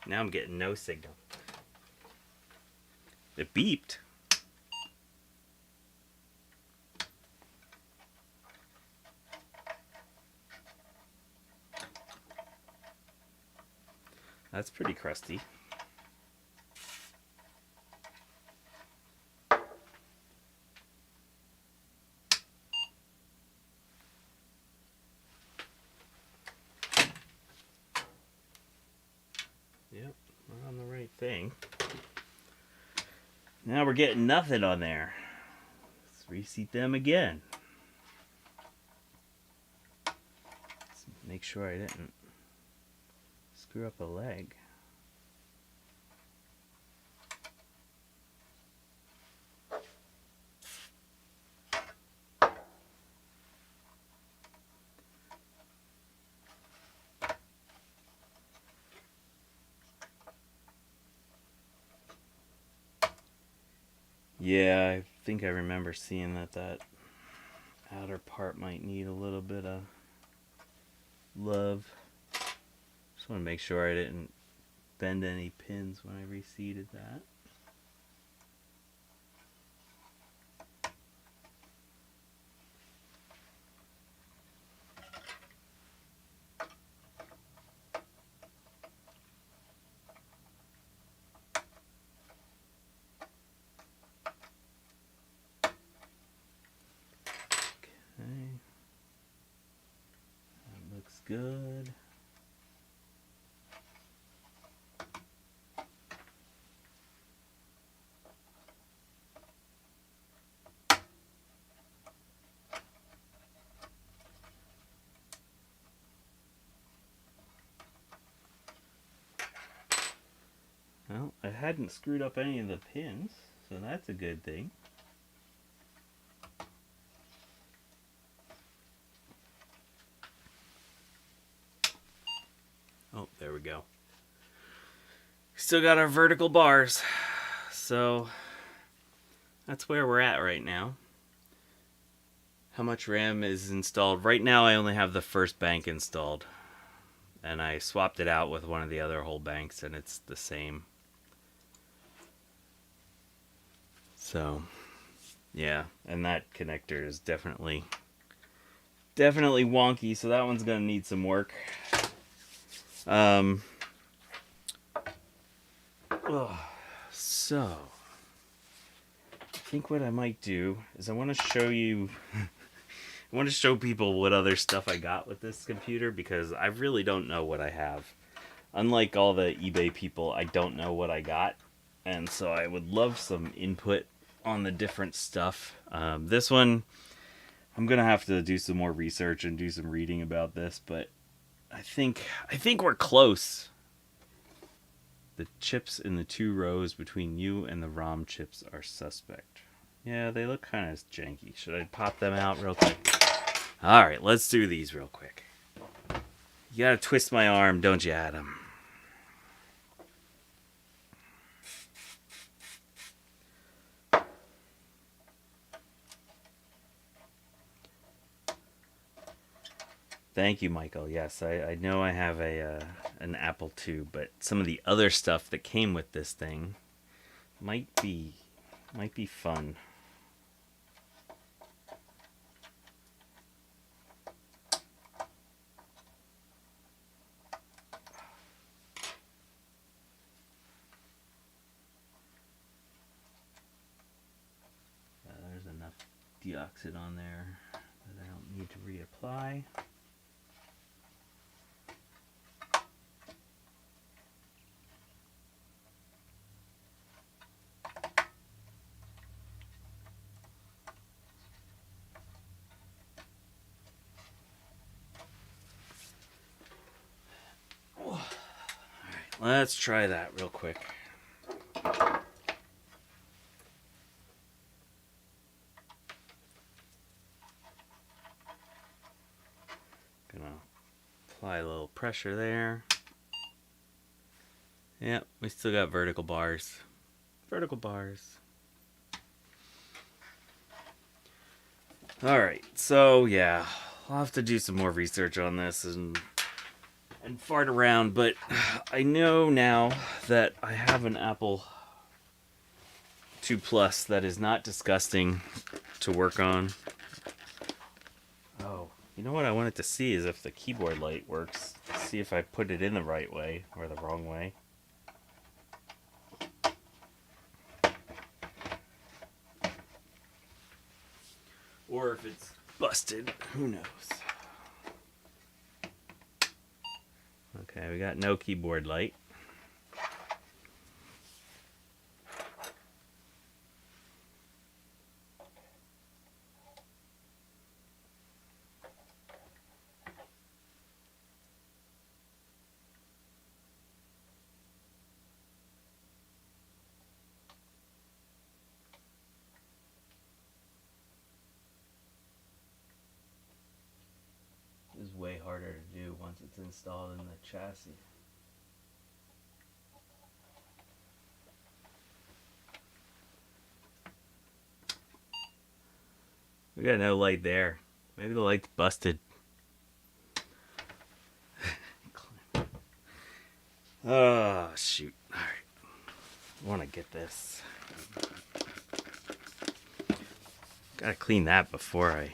Now I'm getting no signal. It beeped. That's pretty crusty. Yep, we're on the right thing. Now we're getting nothing on there. Let's reseat them again. Let's make sure I didn't screw up a leg. Yeah, I think I remember seeing that outer part might need a little bit of love. Just want to make sure I didn't bend any pins when I reseated that. Okay. That looks good. Well, I hadn't screwed up any of the pins, so that's a good thing. Oh, there we go. Still got our vertical bars. So that's where we're at right now. How much RAM is installed? Right now I only have the first bank installed. And I swapped it out with one of the other whole banks and it's the same. So, yeah. And that connector is definitely wonky. So that one's going to need some work. So, I think what I might do is I want to show you... I want to show people what other stuff I got with this computer because I really don't know what I have. Unlike all the eBay people, I don't know what I got. And so I would love some input on the different stuff. This one, I'm going to have to do some more research and do some reading about this, but I think we're close. The chips in the 2 rows between you and the ROM chips are suspect. Yeah, they look kind of janky. Should I pop them out real quick? Alright, let's do these real quick. You gotta twist my arm, don't you, Adam? Thank you, Michael. Yes, I know I have a an Apple II, but some of the other stuff that came with this thing might be fun. There's enough deoxit on there that I don't need to reapply. Let's try that real quick. Gonna apply a little pressure there. Yep, we still got vertical bars. Vertical bars. Alright, so yeah, I'll have to do some more research on this and fart around, but I know now that I have an Apple II Plus that is not disgusting to work on. Oh, you know what I wanted to see is if the keyboard light works. See if I put it in the right way or the wrong way. Or if it's busted, who knows. Okay, we got no keyboard light. This is way harder to do once it's installed in the chassis. We got no light there. Maybe the light's busted. Oh, shoot. Alright. I want to get this. Gotta clean that before I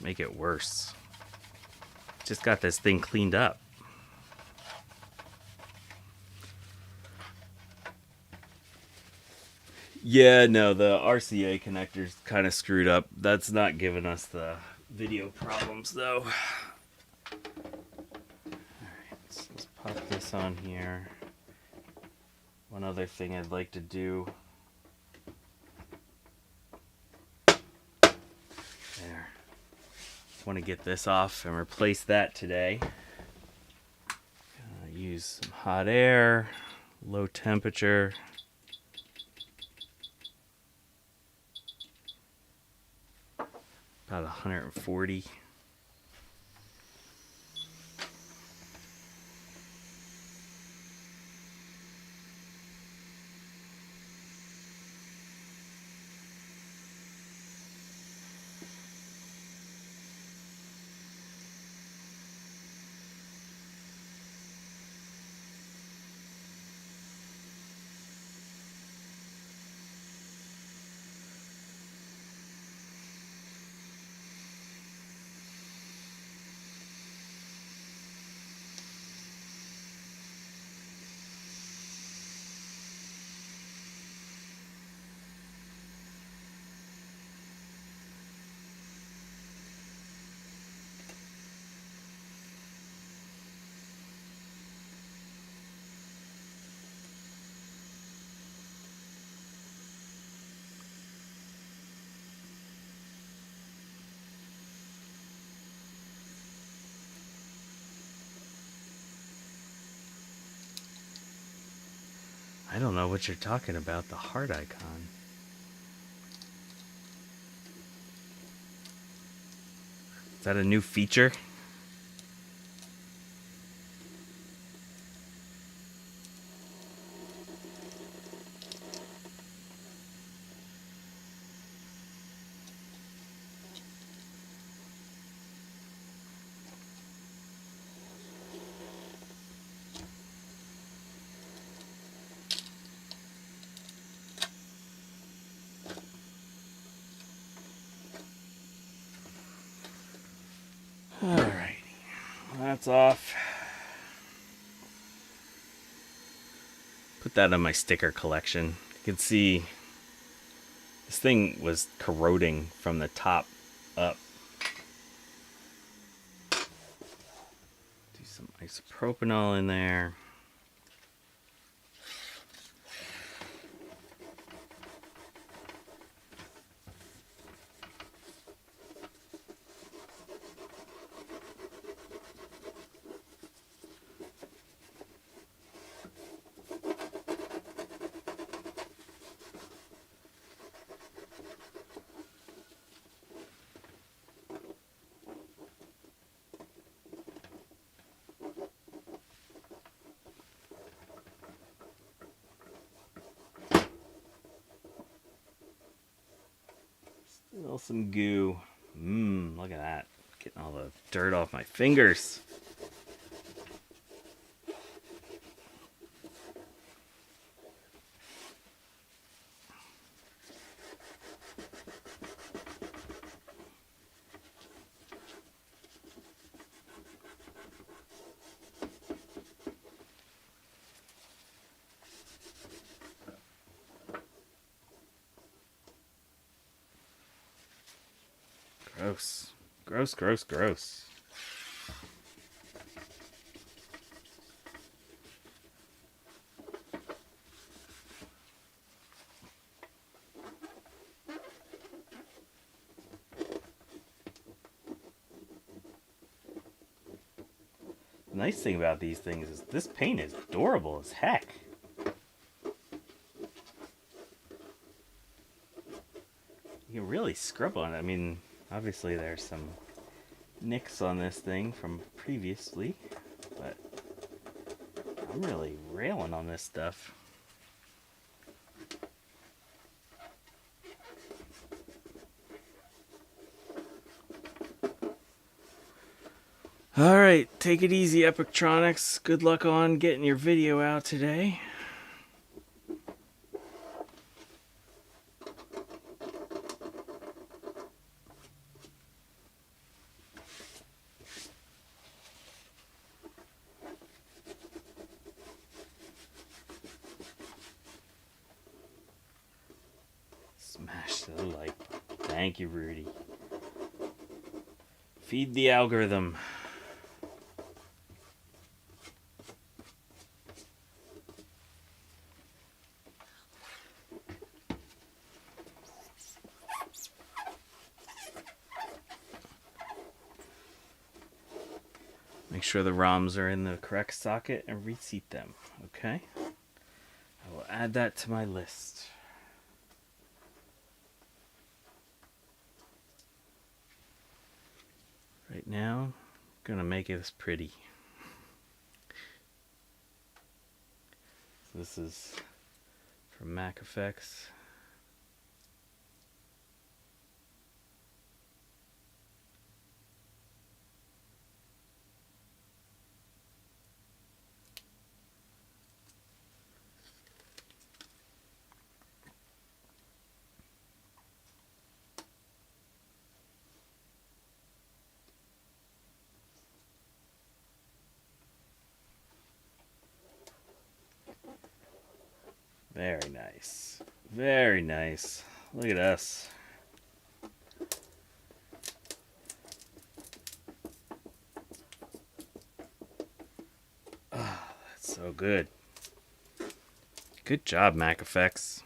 make it worse. Just got this thing cleaned up. Yeah, no, the RCA connector's kind of screwed up. That's not giving us the video problems, though. Alright, so let's pop this on here. One other thing I'd like to do. There. Want to get this off and replace that today. Use some hot air, low temperature. About 140. I don't know what you're talking about, the heart icon. Is that a new feature? nuts off. Put that on my sticker collection. You can see this thing was corroding from the top up. Do some isopropanol in there. Still some goo. Look at that. Getting all the dirt off my fingers. Gross. Gross, gross, gross. The nice thing about these things is this paint is durable as heck. You can really scrub on it. I mean, obviously there's some nicks on this thing from previously, but I'm really railing on this stuff. Alright, take it easy, Epictronics. Good luck on getting your video out today. Smash the like. Thank you, Rudy. Feed the algorithm. Make sure the ROMs are in the correct socket and reseat them. Okay? I will add that to my list. Right now, I'm gonna make this pretty. So this is from Mac Effects. Very nice. Very nice. Look at us. Oh, that's so good. Good job, Mac Effects.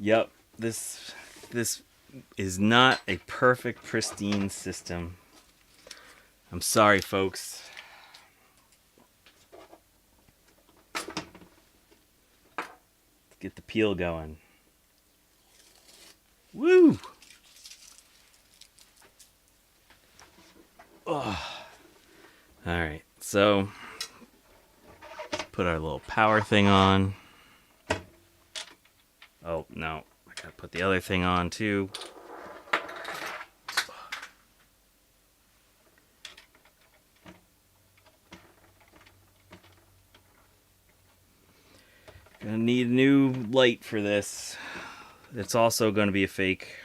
Yep, this is not a perfect, pristine system. I'm sorry, folks. Let's get the peel going. Woo! Oh. Alright, so put our little power thing on. Oh, no. I gotta put the other thing on, too. Gonna need a new light for this. It's also gonna be a fake.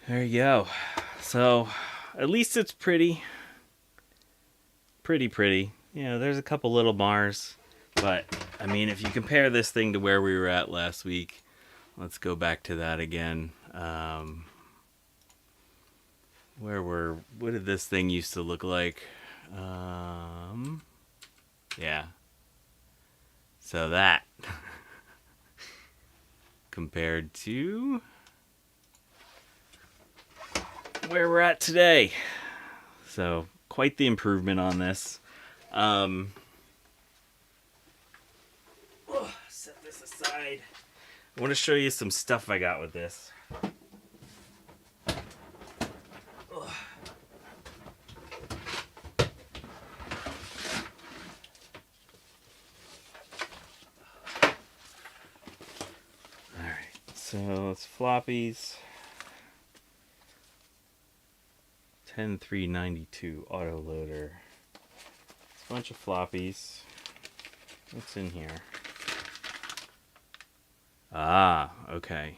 There you go. So, at least it's pretty. Pretty. There's a couple little bars. But, I mean, if you compare this thing to where we were at last week, let's go back to that again. What did this thing used to look like? Yeah. So that compared to where we're at today. So quite the improvement on this. Set this aside. I want to show you some stuff I got with this. So it's floppies. 10392 autoloader. It's a bunch of floppies. What's in here? Ah, okay.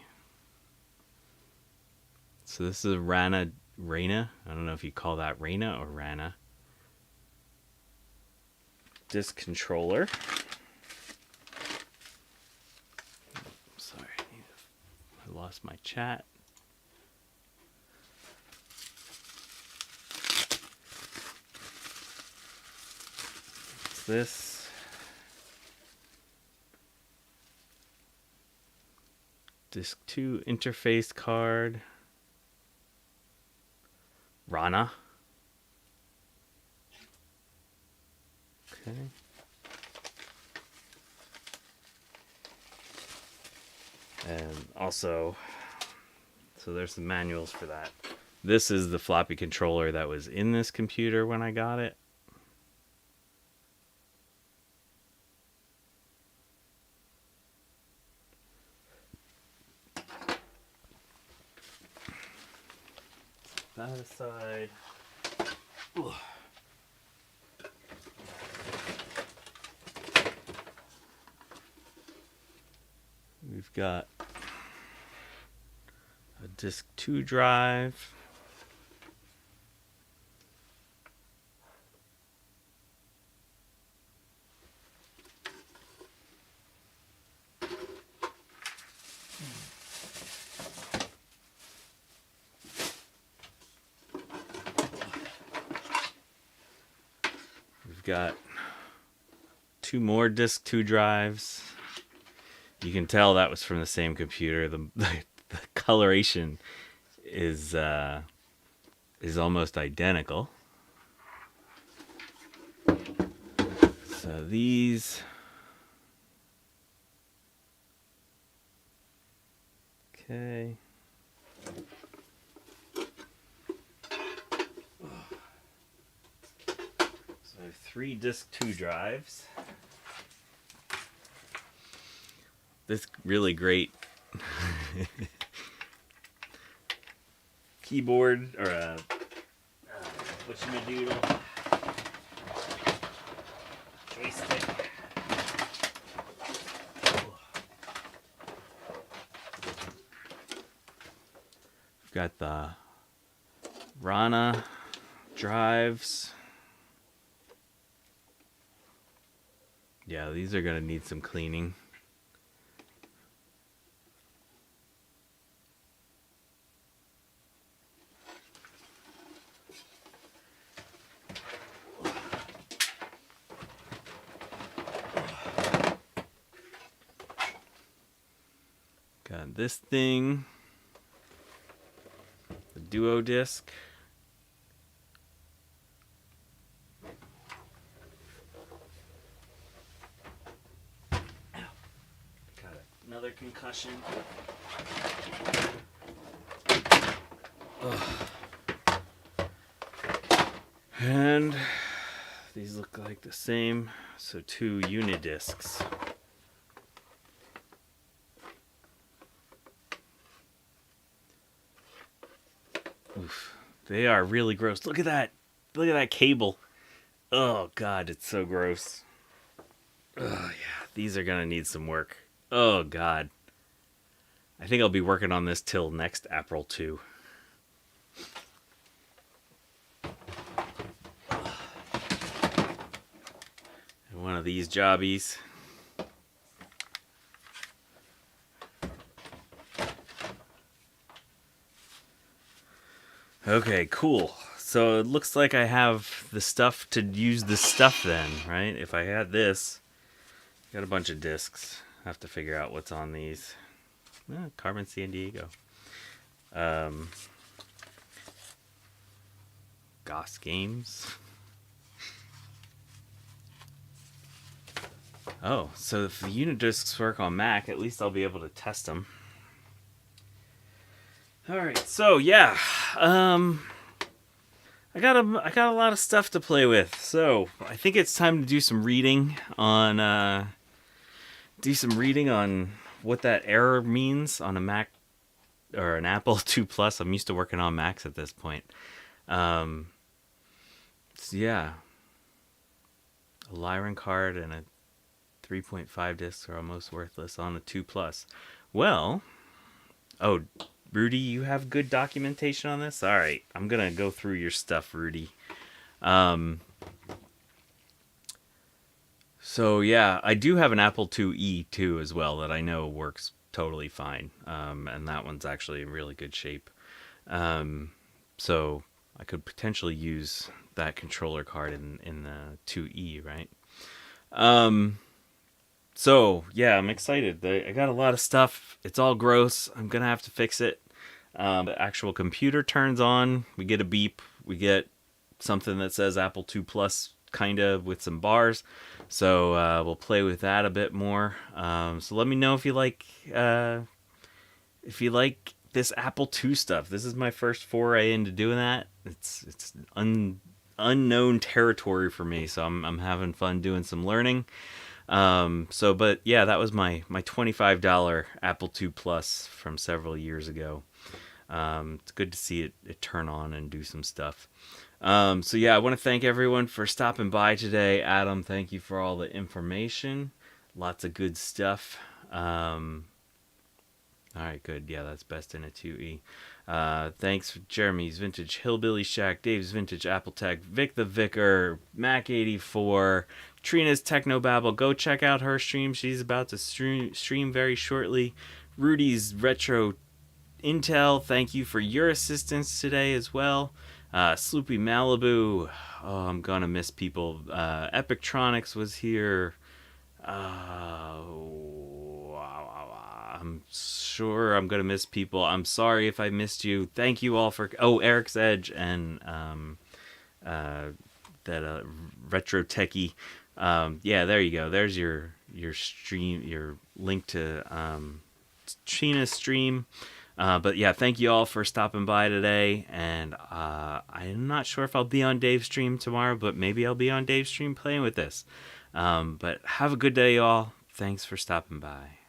So this is a Rana. I don't know if you call that Rana or Rana. Disk controller. Sorry, I lost my chat. What's this? Disk 2 interface card. Rana. Okay. And also, so there's some manuals for that. This is the floppy controller that was in this computer when I got it. That aside. Ugh. We've got a disk 2 drive. We've got 2 more disk 2 drives. You can tell that was from the same computer. The coloration is almost identical. So these. Okay. So I have 3 disk 2 drives. This really great keyboard or a whatchamadoodle joystick. We've got the Rana drives. Yeah, these are gonna need some cleaning. Got this thing, the Duo disc. Got another concussion. Ugh. And these look like the same, so 2 unidiscs. They are really gross. Look at that. Look at that cable. Oh, God, it's so gross. Oh, yeah. These are going to need some work. Oh, God. I think I'll be working on this till next April 2. One of these jobbies. Okay, cool. So it looks like I have the stuff to use this stuff then, right? If I had this, got a bunch of discs. I have to figure out what's on these. Carmen Sandiego. Goss Games. Oh, so if the unit discs work on Mac, at least I'll be able to test them. All right, so yeah, I got a lot of stuff to play with. So I think it's time to do some reading on what that error means on a Mac or an Apple II Plus. I'm used to working on Macs at this point. So yeah, a Lyran card and a 3.5 discs are almost worthless on the 2 Plus. Well, oh, Rudy, you have good documentation on this? All right, I'm going to go through your stuff, Rudy. So yeah, I do have an Apple IIe too as well that I know works totally fine. And that one's actually in really good shape. So I could potentially use that controller card in the 2e, right? So yeah, I'm excited. I got a lot of stuff. It's all gross. I'm gonna have to fix it. The actual computer turns on. We get a beep. We get something that says Apple II Plus, kind of with some bars. So we'll play with that a bit more. So let me know if you like this Apple II stuff. This is my first foray into doing that. It's unknown territory for me. So I'm having fun doing some learning. But yeah, that was my $25 Apple II Plus from several years ago. It's good to see it turn on and do some stuff. So yeah, I want to thank everyone for stopping by today. Adam, thank you for all the information. Lots of good stuff. All right, good. Yeah, that's best in a 2E. Thanks, Jeremy's Vintage Hillbilly Shack, Dave's Vintage Apple Tech, Vic the Vicar, Mac84, Trina's Technobabble. Go check out her stream. She's about to stream very shortly. Rudy's Retro Intel, thank you for your assistance today as well. Sloopy Malibu, oh, I'm gonna miss people. Epictronics was here. I'm sure I'm gonna miss people. I'm sorry if I missed you. Thank you all for Eric's Edge and that Retro Techie. Yeah, there you go. There's your stream, your link to Trina's stream. But yeah, thank you all for stopping by today. And I'm not sure if I'll be on Dave's stream tomorrow, but maybe I'll be on Dave's stream playing with this. But have a good day, y'all. Thanks for stopping by.